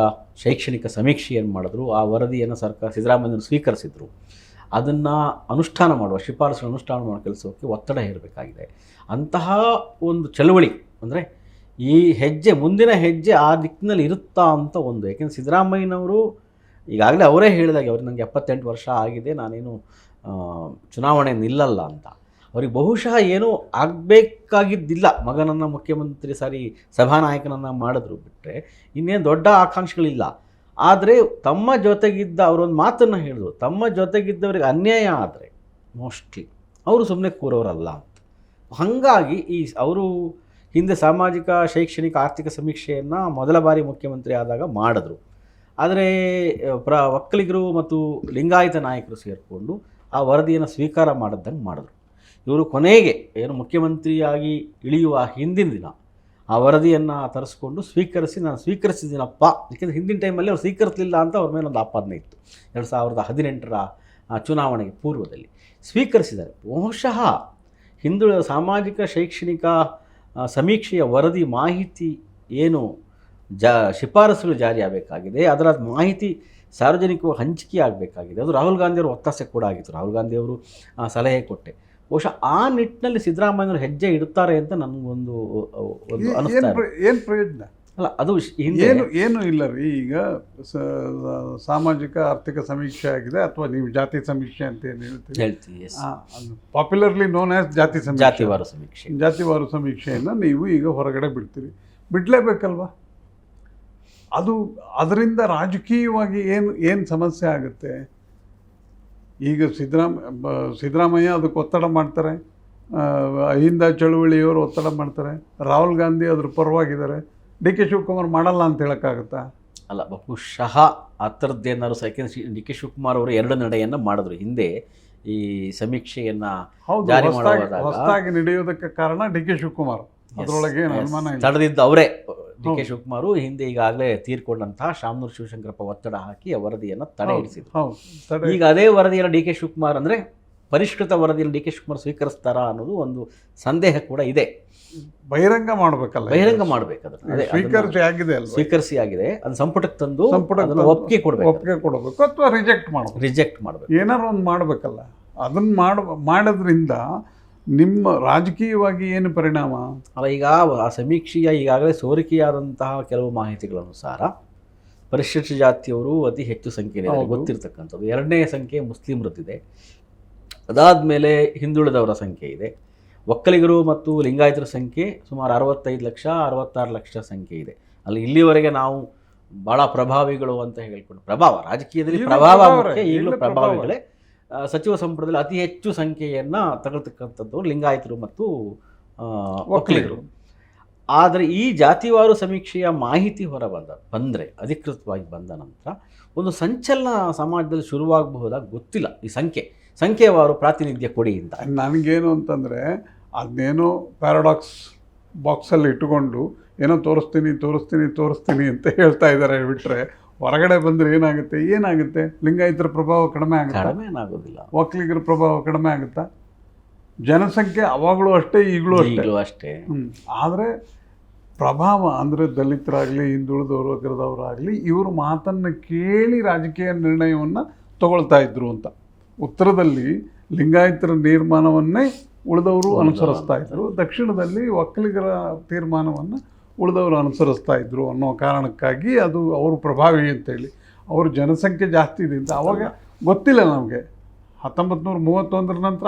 ಶೈಕ್ಷಣಿಕ ಸಮೀಕ್ಷೆಯನ್ನು ಮಾಡಿದ್ರು, ಆ ವರದಿಯನ್ನು ಸಿದ್ದರಾಮಯ್ಯನವರು ಸ್ವೀಕರಿಸಿದರು. ಅದನ್ನು ಅನುಷ್ಠಾನ ಮಾಡುವ, ಶಿಫಾರಸು ಅನುಷ್ಠಾನ ಮಾಡುವ ಕೆಲಸಕ್ಕೆ ಒತ್ತಡ ಹೇರಬೇಕಾಗಿದೆ. ಅಂತಹ ಒಂದು ಚಳುವಳಿ ಅಂದರೆ ಈ ಹೆಜ್ಜೆ, ಮುಂದಿನ ಹೆಜ್ಜೆ ಆ ದಿಕ್ಕಿನಲ್ಲಿ ಇರುತ್ತಾ ಅಂತ ಒಂದು. ಯಾಕೆಂದರೆ ಸಿದ್ದರಾಮಯ್ಯನವರು ಈಗಾಗಲೇ ಅವರೇ ಹೇಳಿದಾಗ, ಅವ್ರಿಗೆ ನನಗೆ 78 ವರ್ಷ ಆಗಿದೆ, ನಾನೇನು ಚುನಾವಣೆ ನಿಲ್ಲಲ್ಲ ಅಂತ. ಅವ್ರಿಗೆ ಬಹುಶಃ ಏನೂ ಆಗಬೇಕಾಗಿದ್ದಿಲ್ಲ. ಮಗನನ್ನು ಮುಖ್ಯಮಂತ್ರಿ ಸಭಾನಾಯಕನನ್ನು ಮಾಡಿದ್ರು ಬಿಟ್ಟರೆ ಇನ್ನೇನು ದೊಡ್ಡ ಆಕಾಂಕ್ಷೆಗಳಿಲ್ಲ. ಆದರೆ ತಮ್ಮ ಜೊತೆಗಿದ್ದ ಅವರೊಂದು ಮಾತನ್ನು ಹೇಳಿದ್ರು, ತಮ್ಮ ಜೊತೆಗಿದ್ದವರಿಗೆ ಅನ್ಯಾಯ ಆದರೆ ಮೋಸ್ಟ್ಲಿ ಅವರು ಸುಮ್ಮನೆ ಕೂರೋರಲ್ಲ ಅಂತ. ಹಾಗಾಗಿ ಅವರು ಹಿಂದೆ ಸಾಮಾಜಿಕ ಶೈಕ್ಷಣಿಕ ಆರ್ಥಿಕ ಸಮೀಕ್ಷೆಯನ್ನು ಮೊದಲ ಬಾರಿ ಮುಖ್ಯಮಂತ್ರಿ ಆದಾಗ ಮಾಡಿದ್ರು. ಆದರೆ ಒಕ್ಕಲಿಗರು ಮತ್ತು ಲಿಂಗಾಯತ ನಾಯಕರು ಸೇರಿಕೊಂಡು ಆ ವರದಿಯನ್ನು ಸ್ವೀಕಾರ ಮಾಡಿದಂಗೆ ಮಾಡಿದ್ರು. ಇವರು ಕೊನೆಗೆ ಏನು ಮುಖ್ಯಮಂತ್ರಿಯಾಗಿ ಇಳಿಯುವ ಹಿಂದಿನ ದಿನ ಆ ವರದಿಯನ್ನು ತರಿಸ್ಕೊಂಡು ನಾನು ಸ್ವೀಕರಿಸಿದ್ದೀನಪ್ಪ. ಯಾಕೆಂದರೆ ಹಿಂದಿನ ಟೈಮಲ್ಲಿ ಅವ್ರು ಸ್ವೀಕರಿಸಲಿಲ್ಲ ಅಂತ ಅವ್ರ ಮೇಲೆ ಒಂದು ಆಪಾದನೆ ಇತ್ತು. 2018ರ ಚುನಾವಣೆಗೆ ಪೂರ್ವದಲ್ಲಿ ಸ್ವೀಕರಿಸಿದ್ದಾರೆ. ಬಹುಶಃ ಹಿಂದುಳಿದ ಸಾಮಾಜಿಕ ಶೈಕ್ಷಣಿಕ ಸಮೀಕ್ಷೆಯ ವರದಿ ಮಾಹಿತಿ ಏನು ಶಿಫಾರಸುಗಳು ಜಾರಿ ಆಗಬೇಕಾಗಿದೆ, ಅದರ ಮಾಹಿತಿ ಸಾರ್ವಜನಿಕವಾಗಿ ಹಂಚಿಕೆ ಆಗಬೇಕಾಗಿದೆ. ಅದು ರಾಹುಲ್ ಗಾಂಧಿಯವರು ಒತ್ತಾಸೆ ಕೂಡ ಆಗಿತ್ತು. ರಾಹುಲ್ ಗಾಂಧಿಯವರು ಸಲಹೆ ಕೊಟ್ಟೆ. ಬಹುಶಃ ಆ ನಿಟ್ಟಿನಲ್ಲಿ ಸಿದ್ದರಾಮಯ್ಯನವರು ಹೆಜ್ಜೆ ಇಡ್ತಾರೆ ಅಂತ ನನಗೊಂದು ಅನಿಸ್ತಾ ಇದೆ. ಏನು ಪ್ರಯೋಜನ ಅಲ್ಲ, ಅದು ಏನು ಇಲ್ಲ ರೀ. ಈಗ ಸಾಮಾಜಿಕ ಆರ್ಥಿಕ ಸಮೀಕ್ಷೆ ಆಗಿದೆ, ಅಥವಾ ನೀವು ಜಾತಿ ಸಮೀಕ್ಷೆ ಅಂತ ಏನು ಹೇಳ್ತೀವಿ, ಪಾಪ್ಯುಲರ್ಲಿ ನೋನ್ ಆಸ್ ಜಾತಿವಾರು ಸಮೀಕ್ಷೆಯನ್ನು ನೀವು ಈಗ ಹೊರಗಡೆ ಬಿಡಲೇಬೇಕಲ್ವ? ಅದರಿಂದ ರಾಜಕೀಯವಾಗಿ ಏನು ಸಮಸ್ಯೆ ಆಗುತ್ತೆ? ಈಗ ಸಿದ್ದರಾಮಯ್ಯ ಅದಕ್ಕೆ ಒತ್ತಡ ಮಾಡ್ತಾರೆ, ಅಹಿಂದ ಚಳುವಳಿಯವರು ಒತ್ತಡ ಮಾಡ್ತಾರೆ, ರಾಹುಲ್ ಗಾಂಧಿ ಅದ್ರ ಪರವಾಗಿದ್ದಾರೆ, ಡಿ.ಕೆ. ಶಿವಕುಮಾರ್ ಮಾಡಲ್ಲ ಅಂತ ಹೇಳೋಕ್ಕಾಗತ್ತಾ? ಅಲ್ಲ, ಬಹುಶಃ ಆ ಥರದ್ದೇನಾದ್ರು ಡಿ.ಕೆ. ಶಿವಕುಮಾರ್ ಅವರು 2 ನಡೆಯನ್ನು ಮಾಡಿದ್ರು ಹಿಂದೆ ಈ ಸಮೀಕ್ಷೆಯನ್ನು ಜಾರಿ ಮಾಡುವಾಗ. ಹೊಸದಾಗಿ ನಡೆಯೋದಕ್ಕೆ ಕಾರಣ ಡಿ.ಕೆ. ಶಿವಕುಮಾರ್, ಅದರೊಳಗೆ ಅನುಮಾನ ಇಲ್ಲ. ತಡೆದಿದ್ದು ಅವರೇ. ಡಿ.ಕೆ. ಶಿವಕುಮಾರ್ ಹಿಂದೆ ಈಗಾಗಲೇ ತೀರ್ಕೊಂಡಂತಹ ಶಾಮನೂರು ಶಿವಶಂಕರಪ್ಪ ಒತ್ತಡ ಹಾಕಿ ಆ ವರದಿಯನ್ನು ತಡೆ ಹಿಡಿಸಿದ್ರು. ಈಗ ಅದೇ ವರದಿಯನ್ನು ಡಿ.ಕೆ. ಶಿವಕುಮಾರ್ ಅಂದರೆ ಪರಿಷ್ಕೃತ ವರದಿಯನ್ನು ಡಿ.ಕೆ. ಶಿವಕುಮಾರ್ ಸ್ವೀಕರಿಸ್ತಾರಾ ಅನ್ನೋದು ಒಂದು ಸಂದೇಹ ಕೂಡ ಇದೆ. ಬಹಿರಂಗ ಮಾಡಬೇಕಲ್ಲ, ಬಹಿರಂಗ ಮಾಡಬೇಕಾದ್ರೆ ಸ್ವೀಕರಿಸಿ ಆಗಿದೆ, ಅದು ಸಂಪುಟಕ್ಕೆ ತಂದು ಒಪ್ಪಿಗೆ ಕೊಡಬೇಕು ಅಥವಾ ರಿಜೆಕ್ಟ್ ಮಾಡಬೇಕು, ಏನಾರು ಒಂದು ಮಾಡಬೇಕಲ್ಲ. ಅದನ್ನು ಮಾಡೋದ್ರಿಂದ ನಿಮ್ಮ ರಾಜಕೀಯವಾಗಿ ಏನು ಪರಿಣಾಮ? ಅಲ್ಲ, ಈಗ ಆ ಸಮೀಕ್ಷೆಯ ಈಗಾಗಲೇ ಸೋರಿಕೆಯಾದಂತಹ ಕೆಲವು ಮಾಹಿತಿಗಳ ಅನುಸಾರ ಪರಿಶಿಷ್ಟ ಜಾತಿಯವರು ಅತಿ ಹೆಚ್ಚು ಸಂಖ್ಯೆಯಲ್ಲಿ ಗೊತ್ತಿರ್ತಕ್ಕಂಥದ್ದು. 2ನೇ ಸಂಖ್ಯೆ ಮುಸ್ಲಿಮರದ್ದಿದೆ, ಅದಾದಮೇಲೆ ಹಿಂದುಳಿದವರ ಸಂಖ್ಯೆ ಇದೆ, ಒಕ್ಕಲಿಗರು ಮತ್ತು ಲಿಂಗಾಯತರ ಸಂಖ್ಯೆ ಸುಮಾರು 65 ಲಕ್ಷ ಸಂಖ್ಯೆ ಇದೆ. ಅಲ್ಲಿ ಇಲ್ಲಿವರೆಗೆ ನಾವು ಭಾಳ ಪ್ರಭಾವಿಗಳು ಅಂತ ಹೇಳ್ಕೊಂಡು, ರಾಜಕೀಯದಲ್ಲಿ ಪ್ರಭಾವ ಈಗಲೂ ಪ್ರಭಾವಿಗಳೇ. ಸಚಿವ ಸಂಪುಟದಲ್ಲಿ ಅತಿ ಹೆಚ್ಚು ಸಂಖ್ಯೆಯನ್ನು ತಗೊಳ್ತಕ್ಕಂಥದ್ದು ಲಿಂಗಾಯತರು ಮತ್ತು ಒಕ್ಕಲಿಗರು. ಆದರೆ ಈ ಜಾತಿವಾರು ಸಮೀಕ್ಷೆಯ ಮಾಹಿತಿ ಬಂದರೆ ಅಧಿಕೃತವಾಗಿ ಬಂದ ನಂತರ ಒಂದು ಸಂಚಲನ ಸಮಾಜದಲ್ಲಿ ಶುರುವಾಗಬಹುದಾಗಿ ಗೊತ್ತಿಲ್ಲ. ಈ ಸಂಖ್ಯೆವಾರು ಪ್ರಾತಿನಿಧ್ಯ ಕೊಡಿ ಅಂತ. ನನಗೇನು ಅಂತಂದರೆ, ಅದನ್ನೇನೋ ಪ್ಯಾರಾಡಾಕ್ಸ್ ಬಾಕ್ಸಲ್ಲಿ ಇಟ್ಟುಕೊಂಡು ಏನೋ ತೋರಿಸ್ತೀನಿ ಅಂತ ಹೇಳ್ತಾ ಇದ್ದಾರೆ ಬಿಟ್ಟರೆ, ಹೊರಗಡೆ ಬಂದರೆ ಏನಾಗುತ್ತೆ? ಲಿಂಗಾಯತರ ಪ್ರಭಾವ ಕಡಿಮೆ ಆಗೋದಿಲ್ಲ, ಒಕ್ಕಲಿಗರ ಪ್ರಭಾವ ಕಡಿಮೆ ಆಗುತ್ತಾ? ಜನಸಂಖ್ಯೆ ಅವಾಗಲೂ ಅಷ್ಟೇ, ಈಗಲೂ ಅಷ್ಟೇ. ಆದರೆ ಪ್ರಭಾವ ಅಂದರೆ ದಲಿತರಾಗಲಿ, ಹಿಂದುಳಿದ ವರ್ಗದವರಾಗಲಿ, ಇವರು ಮಾತನ್ನು ಕೇಳಿ ರಾಜಕೀಯ ನಿರ್ಣಯವನ್ನು ತಗೊಳ್ತಾ ಇದ್ರು ಅಂತ. ಉತ್ತರದಲ್ಲಿ ಲಿಂಗಾಯತರ ತೀರ್ಮಾನವನ್ನೇ ಉಳಿದವರು ಅನುಸರಿಸ್ತಾ ಇದ್ರು, ದಕ್ಷಿಣದಲ್ಲಿ ಒಕ್ಕಲಿಗರ ತೀರ್ಮಾನವನ್ನು ಉಳಿದವರು ಅನುಸರಿಸ್ತಾ ಇದ್ರು ಅನ್ನೋ ಕಾರಣಕ್ಕಾಗಿ ಅದು ಅವರು ಪ್ರಭಾವಿ ಅಂತೇಳಿ. ಅವ್ರ ಜನಸಂಖ್ಯೆ ಜಾಸ್ತಿ ಇದೆ ಅಂತ ಅವಾಗ ಗೊತ್ತಿಲ್ಲ ನಮಗೆ. 1931 ನಂತರ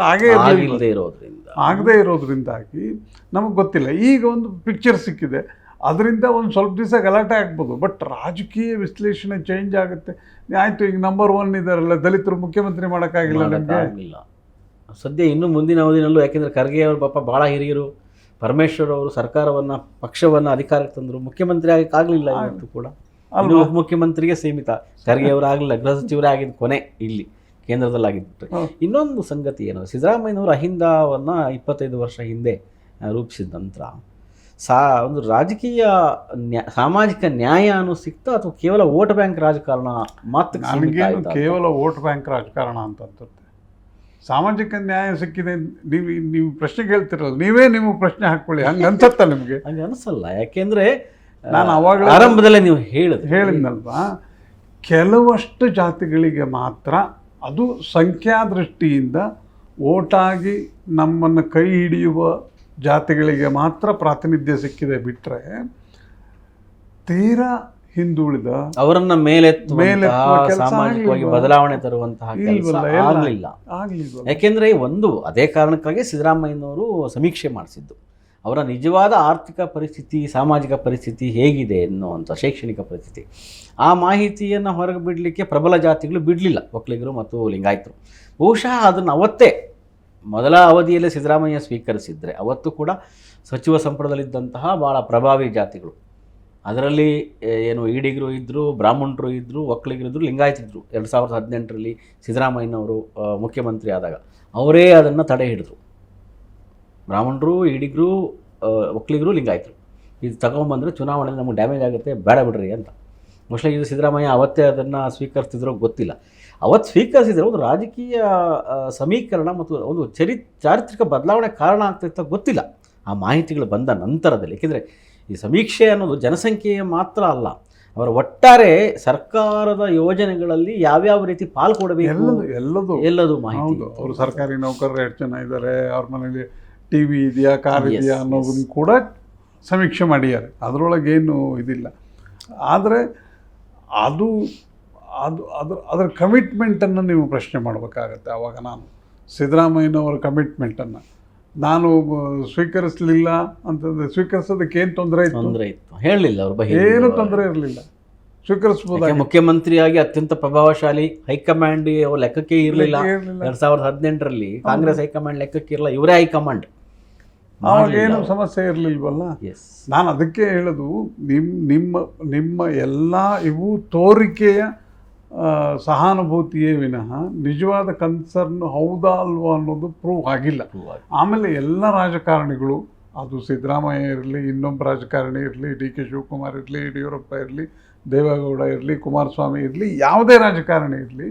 ಆಗದೇ ಇರೋದ್ರಿಂದಾಗಿ ನಮಗೆ ಗೊತ್ತಿಲ್ಲ. ಈಗ ಒಂದು ಪಿಕ್ಚರ್ ಸಿಕ್ಕಿದೆ, ಅದರಿಂದ ಒಂದು ಸ್ವಲ್ಪ ದಿವಸ ಗಲಾಟೆ ಆಗ್ಬೋದು. ಬಟ್ ರಾಜಕೀಯ ವಿಶ್ಲೇಷಣೆ ಚೇಂಜ್ ಆಗುತ್ತೆ. ಆಯಿತು, ಈಗ ನಂಬರ್ 1 ಇದ್ದಾರಲ್ಲ, ದಲಿತರು ಮುಖ್ಯಮಂತ್ರಿ ಮಾಡೋಕ್ಕಾಗಿಲ್ಲ ನಮಗೆ ಸದ್ಯ. ಇನ್ನು ಮುಂದಿನ ಅವಧಿನಲ್ಲೂ, ಯಾಕೆಂದರೆ ಖರ್ಗೆ ಅವರು ಪಾಪ ಭಾಳ ಹಿರಿಯರು, ಪರಮೇಶ್ವರ್ ಅವರು ಸರ್ಕಾರವನ್ನು ಪಕ್ಷವನ್ನು ಅಧಿಕಾರಕ್ಕೆ ತಂದರು, ಮುಖ್ಯಮಂತ್ರಿ ಆಗಲಿಲ್ಲ. ಇವತ್ತು ಕೂಡ ಇನ್ನು ಉಪಮುಖ್ಯಮಂತ್ರಿಗೆ ಸೀಮಿತ. ಖರ್ಗೆ ಅವರು ಆಗಲಿಲ್ಲ, ಗೃಹ ಸಚಿವರೇ ಆಗಿದ್ದು ಕೊನೆ ಇಲ್ಲಿ ಕೇಂದ್ರದಲ್ಲಿ ಆಗಿದ್ಬಿಟ್ರೆ. ಇನ್ನೊಂದು ಸಂಗತಿ ಏನು, ಸಿದ್ದರಾಮಯ್ಯನವರು ಅಹಿಂದವನ್ನು 25 ವರ್ಷ ಹಿಂದೆ ರೂಪಿಸಿದ ನಂತರ ಒಂದು ರಾಜಕೀಯ ಸಾಮಾಜಿಕ ನ್ಯಾಯ ಅನ್ನೋ ಸಿಕ್ತಾ ಅಥವಾ ಕೇವಲ ವೋಟ್ ಬ್ಯಾಂಕ್ ರಾಜಕಾರಣ ಮಾತ್ರ? ನನಗೇನು ಕೇವಲ ವೋಟ್ ಬ್ಯಾಂಕ್ ರಾಜಕಾರಣ ಅಂತ ಅನ್ಸುತ್ತೆ. ಸಾಮಾಜಿಕ ನ್ಯಾಯ ಸಿಕ್ಕಿದೆ ನೀವು ಪ್ರಶ್ನೆ ಕೇಳ್ತಿರಲ್ಲ, ನೀವೇ ನಿಮಗೆ ಪ್ರಶ್ನೆ ಹಾಕ್ಕೊಳ್ಳಿ. ಹಂಗೆ ಅನ್ಸತ್ತ ನಿಮಗೆ? ಹಂಗೆ ಅನಿಸಲ್ಲ. ಯಾಕೆಂದರೆ ನಾನು ಅವಾಗ ಆರಂಭದಲ್ಲೇ ನೀವು ಹೇಳಿದ್ನಲ್ವಾ, ಕೆಲವಷ್ಟು ಜಾತಿಗಳಿಗೆ ಮಾತ್ರ, ಅದು ಸಂಖ್ಯಾ ದೃಷ್ಟಿಯಿಂದ ಓಟಾಗಿ ನಮ್ಮನ್ನು ಕೈ ಹಿಡಿಯುವ ಜಾತಿಗಳಿಗೆ ಮಾತ್ರ ಪ್ರಾತಿನಿಧ್ಯ ಸಿಕ್ಕಿದೆ. ಬಿಟ್ಟರೆ ತೀರಾ ಹಿಂದುಳಿದ ಅವರನ್ನ ಸಾಮಾಜಿಕವಾಗಿ ಬದಲಾವಣೆ ತರುವಂತಹ ಕೆಲಸ ಆಗಲಿಲ್ಲ. ಯಾಕೆಂದರೆ ಅದೇ ಕಾರಣಕ್ಕಾಗಿ ಸಿದ್ದರಾಮಯ್ಯನವರು ಸಮೀಕ್ಷೆ ಮಾಡಿಸಿದ್ದು ಅವರ ನಿಜವಾದ ಆರ್ಥಿಕ ಪರಿಸ್ಥಿತಿ, ಸಾಮಾಜಿಕ ಪರಿಸ್ಥಿತಿ ಹೇಗಿದೆ ಎನ್ನುವಂಥ ಶೈಕ್ಷಣಿಕ ಪರಿಸ್ಥಿತಿ. ಆ ಮಾಹಿತಿಯನ್ನು ಹೊರಗೆ ಬಿಡಲಿಕ್ಕೆ ಪ್ರಬಲ ಜಾತಿಗಳು ಬಿಡಲಿಲ್ಲ, ಒಕ್ಕಲಿಗರು ಮತ್ತು ಲಿಂಗಾಯತರು. ಬಹುಶಃ ಅದನ್ನು ಅವತ್ತೇ ಮೊದಲ ಅವಧಿಯಲ್ಲೇ ಸಿದ್ದರಾಮಯ್ಯ ಸ್ವೀಕರಿಸಿದರೆ, ಅವತ್ತು ಕೂಡ ಸಚಿವ ಸಂಪುಟದಲ್ಲಿದ್ದಂತಹ ಭಾಳ ಪ್ರಭಾವಿ ಜಾತಿಗಳು, ಅದರಲ್ಲಿ ಏನು ಈಡಿಗರು ಇದ್ದರು, ಬ್ರಾಹ್ಮಣರು ಇದ್ದರು, ಒಕ್ಕಲಿಗರು ಇದ್ದರು, ಲಿಂಗಾಯತರಿದ್ದರು. 2018ರಲ್ಲಿ ಸಿದ್ದರಾಮಯ್ಯನವರು ಮುಖ್ಯಮಂತ್ರಿ ಆದಾಗ ಅವರೇ ಅದನ್ನು ತಡೆ ಹಿಡಿದ್ರು. ಬ್ರಾಹ್ಮಣರು, ಈಡಿಗರು, ಒಕ್ಕಲಿಗರು, ಲಿಂಗಾಯತರು ಇದು ತಗೊಂಬಂದರೆ ಚುನಾವಣೆಯಲ್ಲಿ ನಮಗೆ ಡ್ಯಾಮೇಜ್ ಆಗುತ್ತೆ, ಬೇಡ ಬಿಡ್ರಿ ಅಂತ. ಮೋಸ್ಟ್ಲಿ ಇದು ಸಿದ್ದರಾಮಯ್ಯ ಅವತ್ತೇ ಅದನ್ನು ಸ್ವೀಕರಿಸ್ತಿದ್ರೋ ಗೊತ್ತಿಲ್ಲ. ಅವತ್ತು ಸ್ವೀಕರಿಸಿದರೆ ಒಂದು ರಾಜಕೀಯ ಸಮೀಕರಣ ಮತ್ತು ಒಂದು ಚಾರಿತ್ರಿಕ ಬದಲಾವಣೆ ಕಾರಣ ಆಗ್ತಿತ್ತ ಗೊತ್ತಿಲ್ಲ ಆ ಮಾಹಿತಿಗಳು ಬಂದ ನಂತರದಲ್ಲಿ. ಏಕೆಂದರೆ ಈ ಸಮೀಕ್ಷೆ ಅನ್ನೋದು ಜನಸಂಖ್ಯೆಯ ಮಾತ್ರ ಅಲ್ಲ, ಅವರ ಒಟ್ಟಾರೆ ಸರ್ಕಾರದ ಯೋಜನೆಗಳಲ್ಲಿ ಯಾವ್ಯಾವ ರೀತಿ ಪಾಲು ಕೊಡಬೇಕು ಎಲ್ಲದೂ ಮಾಹಿತಿ. ಅವರು ಸರ್ಕಾರಿ ನೌಕರರು ಎಷ್ಟು ಜನ ಇದ್ದಾರೆ, ಅವ್ರ ಮನೇಲಿ TV ಇದೆಯಾ, ಕಾರ್ ಇದೆಯಾ ಅನ್ನೋದನ್ನು ಕೂಡ ಸಮೀಕ್ಷೆ ಮಾಡಿದ್ದಾರೆ. ಅದರೊಳಗೇನು ಇದಿಲ್ಲ. ಆದರೆ ಅದು ಅದು ಅದರ ಕಮಿಟ್ಮೆಂಟನ್ನು ನೀವು ಪ್ರಶ್ನೆ ಮಾಡಬೇಕಾಗತ್ತೆ. ಆವಾಗ ನಾನು ಸಿದ್ದರಾಮಯ್ಯನವರ ಕಮಿಟ್ಮೆಂಟನ್ನು ನಾನು ಸ್ವೀಕರಿಸಲಿಲ್ಲ ಅಂತಂದರೆ, ಸ್ವೀಕರಿಸೋದಕ್ಕೆ ಏನು ತೊಂದರೆ ಇತ್ತು ಹೇಳಲಿಲ್ಲ, ಅವ್ರ ಏನೂ ತೊಂದರೆ ಇರಲಿಲ್ಲ, ಸ್ವೀಕರಿಸ್ಬೋದು. ಮುಖ್ಯಮಂತ್ರಿಯಾಗಿ ಅತ್ಯಂತ ಪ್ರಭಾವಶಾಲಿ ಹೈಕಮಾಂಡ್ ಲೆಕ್ಕಕ್ಕೆ ಇರಲಿಲ್ಲ. 2018ರಲ್ಲಿ ಕಾಂಗ್ರೆಸ್ ಹೈಕಮಾಂಡ್ ಲೆಕ್ಕಕ್ಕೆ ಇರಲ್ಲ, ಇವರೇ ಹೈಕಮಾಂಡ್. ಅವಾಗೇನು ಸಮಸ್ಯೆ ಇರಲಿಲ್ವಲ್ಲ. ನಾನು ಅದಕ್ಕೆ ಹೇಳೋದು, ನಿಮ್ಮ ಎಲ್ಲ ಇವು ತೋರಿಕೆಯ ಸಹಾನುಭೂತಿಯೇ ವಿನಃ ನಿಜವಾದ ಕನ್ಸರ್ನ್ ಹೌದಾ ಅಲ್ವಾ ಅನ್ನೋದು ಪ್ರೂವ್ ಆಗಿಲ್ಲ. ಆಮೇಲೆ ಎಲ್ಲ ರಾಜಕಾರಣಿಗಳು, ಅದು ಸಿದ್ದರಾಮಯ್ಯ ಇರಲಿ, ಇನ್ನೊಬ್ಬ ರಾಜಕಾರಣಿ ಇರಲಿ, DK ಶಿವಕುಮಾರ್ ಇರಲಿ, ಯಡಿಯೂರಪ್ಪ ಇರಲಿ, ದೇವೇಗೌಡ ಇರಲಿ, ಕುಮಾರಸ್ವಾಮಿ ಇರಲಿ, ಯಾವುದೇ ರಾಜಕಾರಣಿ ಇರಲಿ,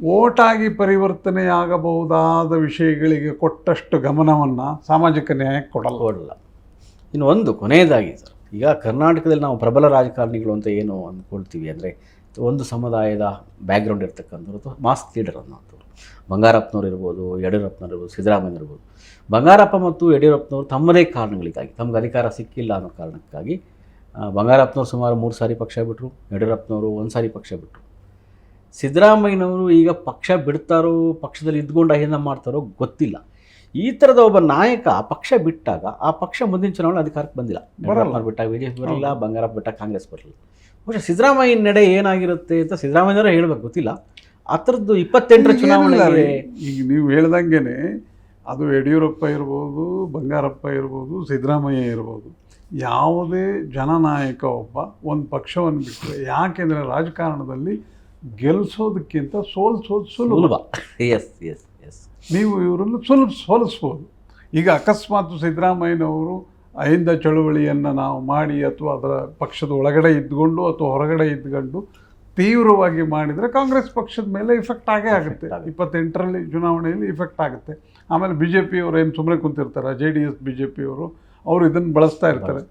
ಓಟಾಗಿ ಪರಿವರ್ತನೆಯಾಗಬಹುದಾದ ವಿಷಯಗಳಿಗೆ ಕೊಟ್ಟಷ್ಟು ಗಮನವನ್ನು ಸಾಮಾಜಿಕ ನ್ಯಾಯಕ್ಕೆ ಕೊಡಲ್ಲ. ಇನ್ನು ಒಂದು ಕೊನೆಯದಾಗಿ ಸರ್, ಈಗ ಕರ್ನಾಟಕದಲ್ಲಿ ನಾವು ಪ್ರಬಲ ರಾಜಕಾರಣಿಗಳು ಅಂತ ಏನು ಅಂದ್ಕೊಳ್ತೀವಿ ಅಂದರೆ, ಒಂದು ಸಮುದಾಯದ ಬ್ಯಾಕ್ಗ್ರೌಂಡ್ ಇರ್ತಕ್ಕಂಥವ್ರು ಅಥವಾ ಮಾಸ್ ಲೀಡರ್ ಅನ್ನೋಂಥವ್ರು. ಬಂಗಾರಪ್ಪನವ್ರು ಇರ್ಬೋದು, ಯಡಿಯೂರಪ್ಪನವ್ರು ಇರ್ಬೋದು, ಸಿದ್ದರಾಮಯ್ಯ ಇರ್ಬೋದು. ಬಂಗಾರಪ್ಪ ಮತ್ತು ಯಡಿಯೂರಪ್ಪನವರು ತಮ್ಮದೇ ಕಾರಣಗಳಿಗಾಗಿ, ತಮ್ಗೆ ಅಧಿಕಾರ ಸಿಕ್ಕಿಲ್ಲ ಅನ್ನೋ ಕಾರಣಕ್ಕಾಗಿ ಬಂಗಾರಪ್ಪನವ್ರು ಸುಮಾರು 3 ಸಾರಿ ಪಕ್ಷ ಬಿಟ್ಟರು, ಯಡಿಯೂರಪ್ಪನವರು 1 ಸಾರಿ ಪಕ್ಷ ಬಿಟ್ಟರು. ಸಿದ್ದರಾಮಯ್ಯನವರು ಈಗ ಪಕ್ಷ ಬಿಡ್ತಾರೋ, ಪಕ್ಷದಲ್ಲಿ ಇದ್ಕೊಂಡು ಅಹಿಂದ ಮಾಡ್ತಾರೋ ಗೊತ್ತಿಲ್ಲ. ಈ ಥರದ ಒಬ್ಬ ನಾಯಕ ಪಕ್ಷ ಬಿಟ್ಟಾಗ ಆ ಪಕ್ಷ ಮುಂದಿನ ಚುನಾವಣೆ ಅಧಿಕಾರಕ್ಕೆ ಬಂದಿಲ್ಲ. ಯಡಿಯೂರಪ್ಪನವ್ರು ಬಿಟ್ಟಾಗ BJP ಬರಲಿಲ್ಲ, ಬಂಗಾರಪ್ಪ ಬಿಟ್ಟಾಗ ಕಾಂಗ್ರೆಸ್ ಬರಲಿಲ್ಲ. ಬಹುಶಃ ಸಿದ್ದರಾಮಯ್ಯನ ನಡೆ ಏನಾಗಿರುತ್ತೆ ಅಂತ ಸಿದ್ದರಾಮಯ್ಯನವರೇ ಹೇಳಬೇಕು, ಗೊತ್ತಿಲ್ಲ. ಆ ಥರದ್ದು 28ರ ಚುನಾವಣೆ ಈಗ ನೀವು ಹೇಳ್ದಂಗೆ ಅದು ಯಡಿಯೂರಪ್ಪ ಇರ್ಬೋದು, ಬಂಗಾರಪ್ಪ ಇರ್ಬೋದು, ಸಿದ್ದರಾಮಯ್ಯ ಇರ್ಬೋದು, ಯಾವುದೇ ಜನನಾಯಕ ಒಬ್ಬ ಒಂದು ಪಕ್ಷವನ್ನು ಬಿಟ್ಟರೆ, ಯಾಕೆಂದರೆ ರಾಜಕಾರಣದಲ್ಲಿ ಗೆಲ್ಲಿಸೋದಕ್ಕಿಂತ ಸೋಲಿಸೋದು ಸುಲಭ. ನೀವು ಇವರನ್ನು ಸೋಲಿಸ್ಬೋದು. ಈಗ ಅಕಸ್ಮಾತ್ ಸಿದ್ದರಾಮಯ್ಯನವರು ಅಹಿಂದ ಚಳುವಳಿಯನ್ನು ನಾವು ಮಾಡಿ ಅಥವಾ ಅದರ ಪಕ್ಷದ ಒಳಗಡೆ ಇದ್ಕೊಂಡು ಅಥವಾ ಹೊರಗಡೆ ಇದ್ಕೊಂಡು ತೀವ್ರವಾಗಿ ಮಾಡಿದರೆ ಕಾಂಗ್ರೆಸ್ ಪಕ್ಷದ ಮೇಲೆ ಇಫೆಕ್ಟ್ ಆಗೇ ಆಗುತ್ತೆ. 28ರಲ್ಲಿ ಚುನಾವಣೆಯಲ್ಲಿ ಇಫೆಕ್ಟ್ ಆಗುತ್ತೆ. ಆಮೇಲೆ BJP ಅವರು ಏನು ಸುಮ್ಮನೆ ಕುಂತಿರ್ತಾರೆ, JDS BJP ಅವರು ಇದನ್ನು ಬಳಸ್ತಾ ಇರ್ತಾರೆ.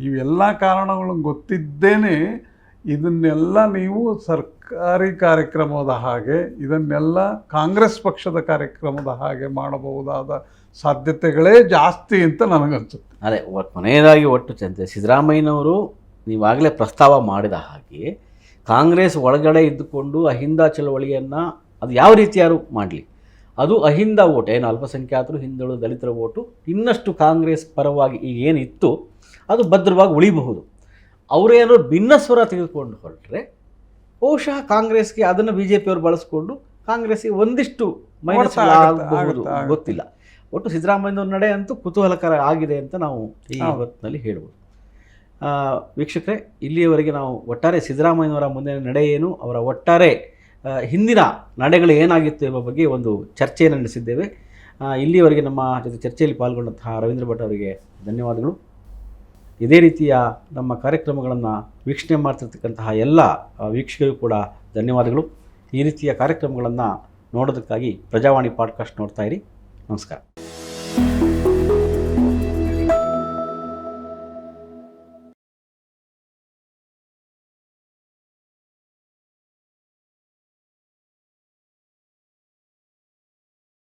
ಇವೆಲ್ಲ ಕಾರಣಗಳು ಗೊತ್ತಿದ್ದೇನೆ ಇದನ್ನೆಲ್ಲ ನೀವು ಸರ್ಕಾರಿ ಕಾರ್ಯಕ್ರಮದ ಹಾಗೆ ಇದನ್ನೆಲ್ಲ ಕಾಂಗ್ರೆಸ್ ಪಕ್ಷದ ಕಾರ್ಯಕ್ರಮದ ಹಾಗೆ ಮಾಡಬಹುದಾದ ಸಾಧ್ಯತೆಗಳೇ ಜಾಸ್ತಿ ಅಂತ ನನಗನ್ಸುತ್ತೆ. ಅದೇ ಕೊನೆಯದಾಗಿ ಒಟ್ಟು ಚಂತೆ ಸಿದ್ದರಾಮಯ್ಯನವರು ನೀವಾಗಲೇ ಪ್ರಸ್ತಾವ ಮಾಡಿದ ಹಾಗೆ ಕಾಂಗ್ರೆಸ್ ಒಳಗಡೆ ಇದ್ದುಕೊಂಡು ಅಹಿಂದ ಚಳವಳಿಯನ್ನು ಅದು ಯಾವ ರೀತಿ ಯಾರು ಮಾಡಲಿ, ಅದು ಅಹಿಂದ ಓಟ್ ಏನು ಅಲ್ಪಸಂಖ್ಯಾತರು, ಹಿಂದುಳಿದ ದಲಿತರ ಓಟು ಇನ್ನಷ್ಟು ಕಾಂಗ್ರೆಸ್ ಪರವಾಗಿ ಈಗ ಏನಿತ್ತು ಅದು ಭದ್ರವಾಗಿ ಉಳಿಬಹುದು. ಅವರೇನೋ ಭಿನ್ನ ಸ್ವರ ತೆಗೆದುಕೊಂಡು ಹೊರಟ್ರೆ ಬಹುಶಃ ಕಾಂಗ್ರೆಸ್ಗೆ ಅದನ್ನು ಬಿ ಜೆ ಪಿಯವರು ಬಳಸ್ಕೊಂಡು ಕಾಂಗ್ರೆಸ್ಗೆ ಒಂದಿಷ್ಟು ಮೈನಸ್ ಆಗಬಹುದು, ಗೊತ್ತಿಲ್ಲ. ಒಟ್ಟು ಸಿದ್ದರಾಮಯ್ಯನವ್ರ ನಡೆ ಅಂತೂ ಕುತೂಹಲಕರ ಆಗಿದೆ ಅಂತ ನಾವು ಈ ಹೊತ್ತಿನಲ್ಲಿ ಹೇಳ್ಬೋದು. ವೀಕ್ಷಕರೇ, ಇಲ್ಲಿಯವರೆಗೆ ನಾವು ಒಟ್ಟಾರೆ ಸಿದ್ದರಾಮಯ್ಯನವರ ಮುಂದಿನ ನಡೆ ಏನು, ಅವರ ಒಟ್ಟಾರೆ ಹಿಂದಿನ ನಡೆಗಳು ಏನಾಗಿತ್ತು ಎಂಬ ಬಗ್ಗೆ ಒಂದು ಚರ್ಚೆಯನ್ನು ನಡೆಸಿದ್ದೇವೆ. ಇಲ್ಲಿಯವರೆಗೆ ನಮ್ಮ ಜೊತೆ ಚರ್ಚೆಯಲ್ಲಿ ಪಾಲ್ಗೊಂಡಂತಹ ರವೀಂದ್ರ ಭಟ್ ಅವರಿಗೆ ಧನ್ಯವಾದಗಳು. ಇದೇ ರೀತಿಯ ನಮ್ಮ ಕಾರ್ಯಕ್ರಮಗಳನ್ನು ವೀಕ್ಷಣೆ ಮಾಡ್ತಿರ್ತಕ್ಕಂತಹ ಎಲ್ಲ ವೀಕ್ಷಕರಿಗೂ ಕೂಡ ಧನ್ಯವಾದಗಳು. ಈ ರೀತಿಯ ಕಾರ್ಯಕ್ರಮಗಳನ್ನು ನೋಡೋದಕ್ಕಾಗಿ ಪ್ರಜಾವಾಣಿ ಪಾಡ್ಕಾಸ್ಟ್ ನೋಡ್ತಾ ಇರಿ. ನಮಸ್ಕಾರ.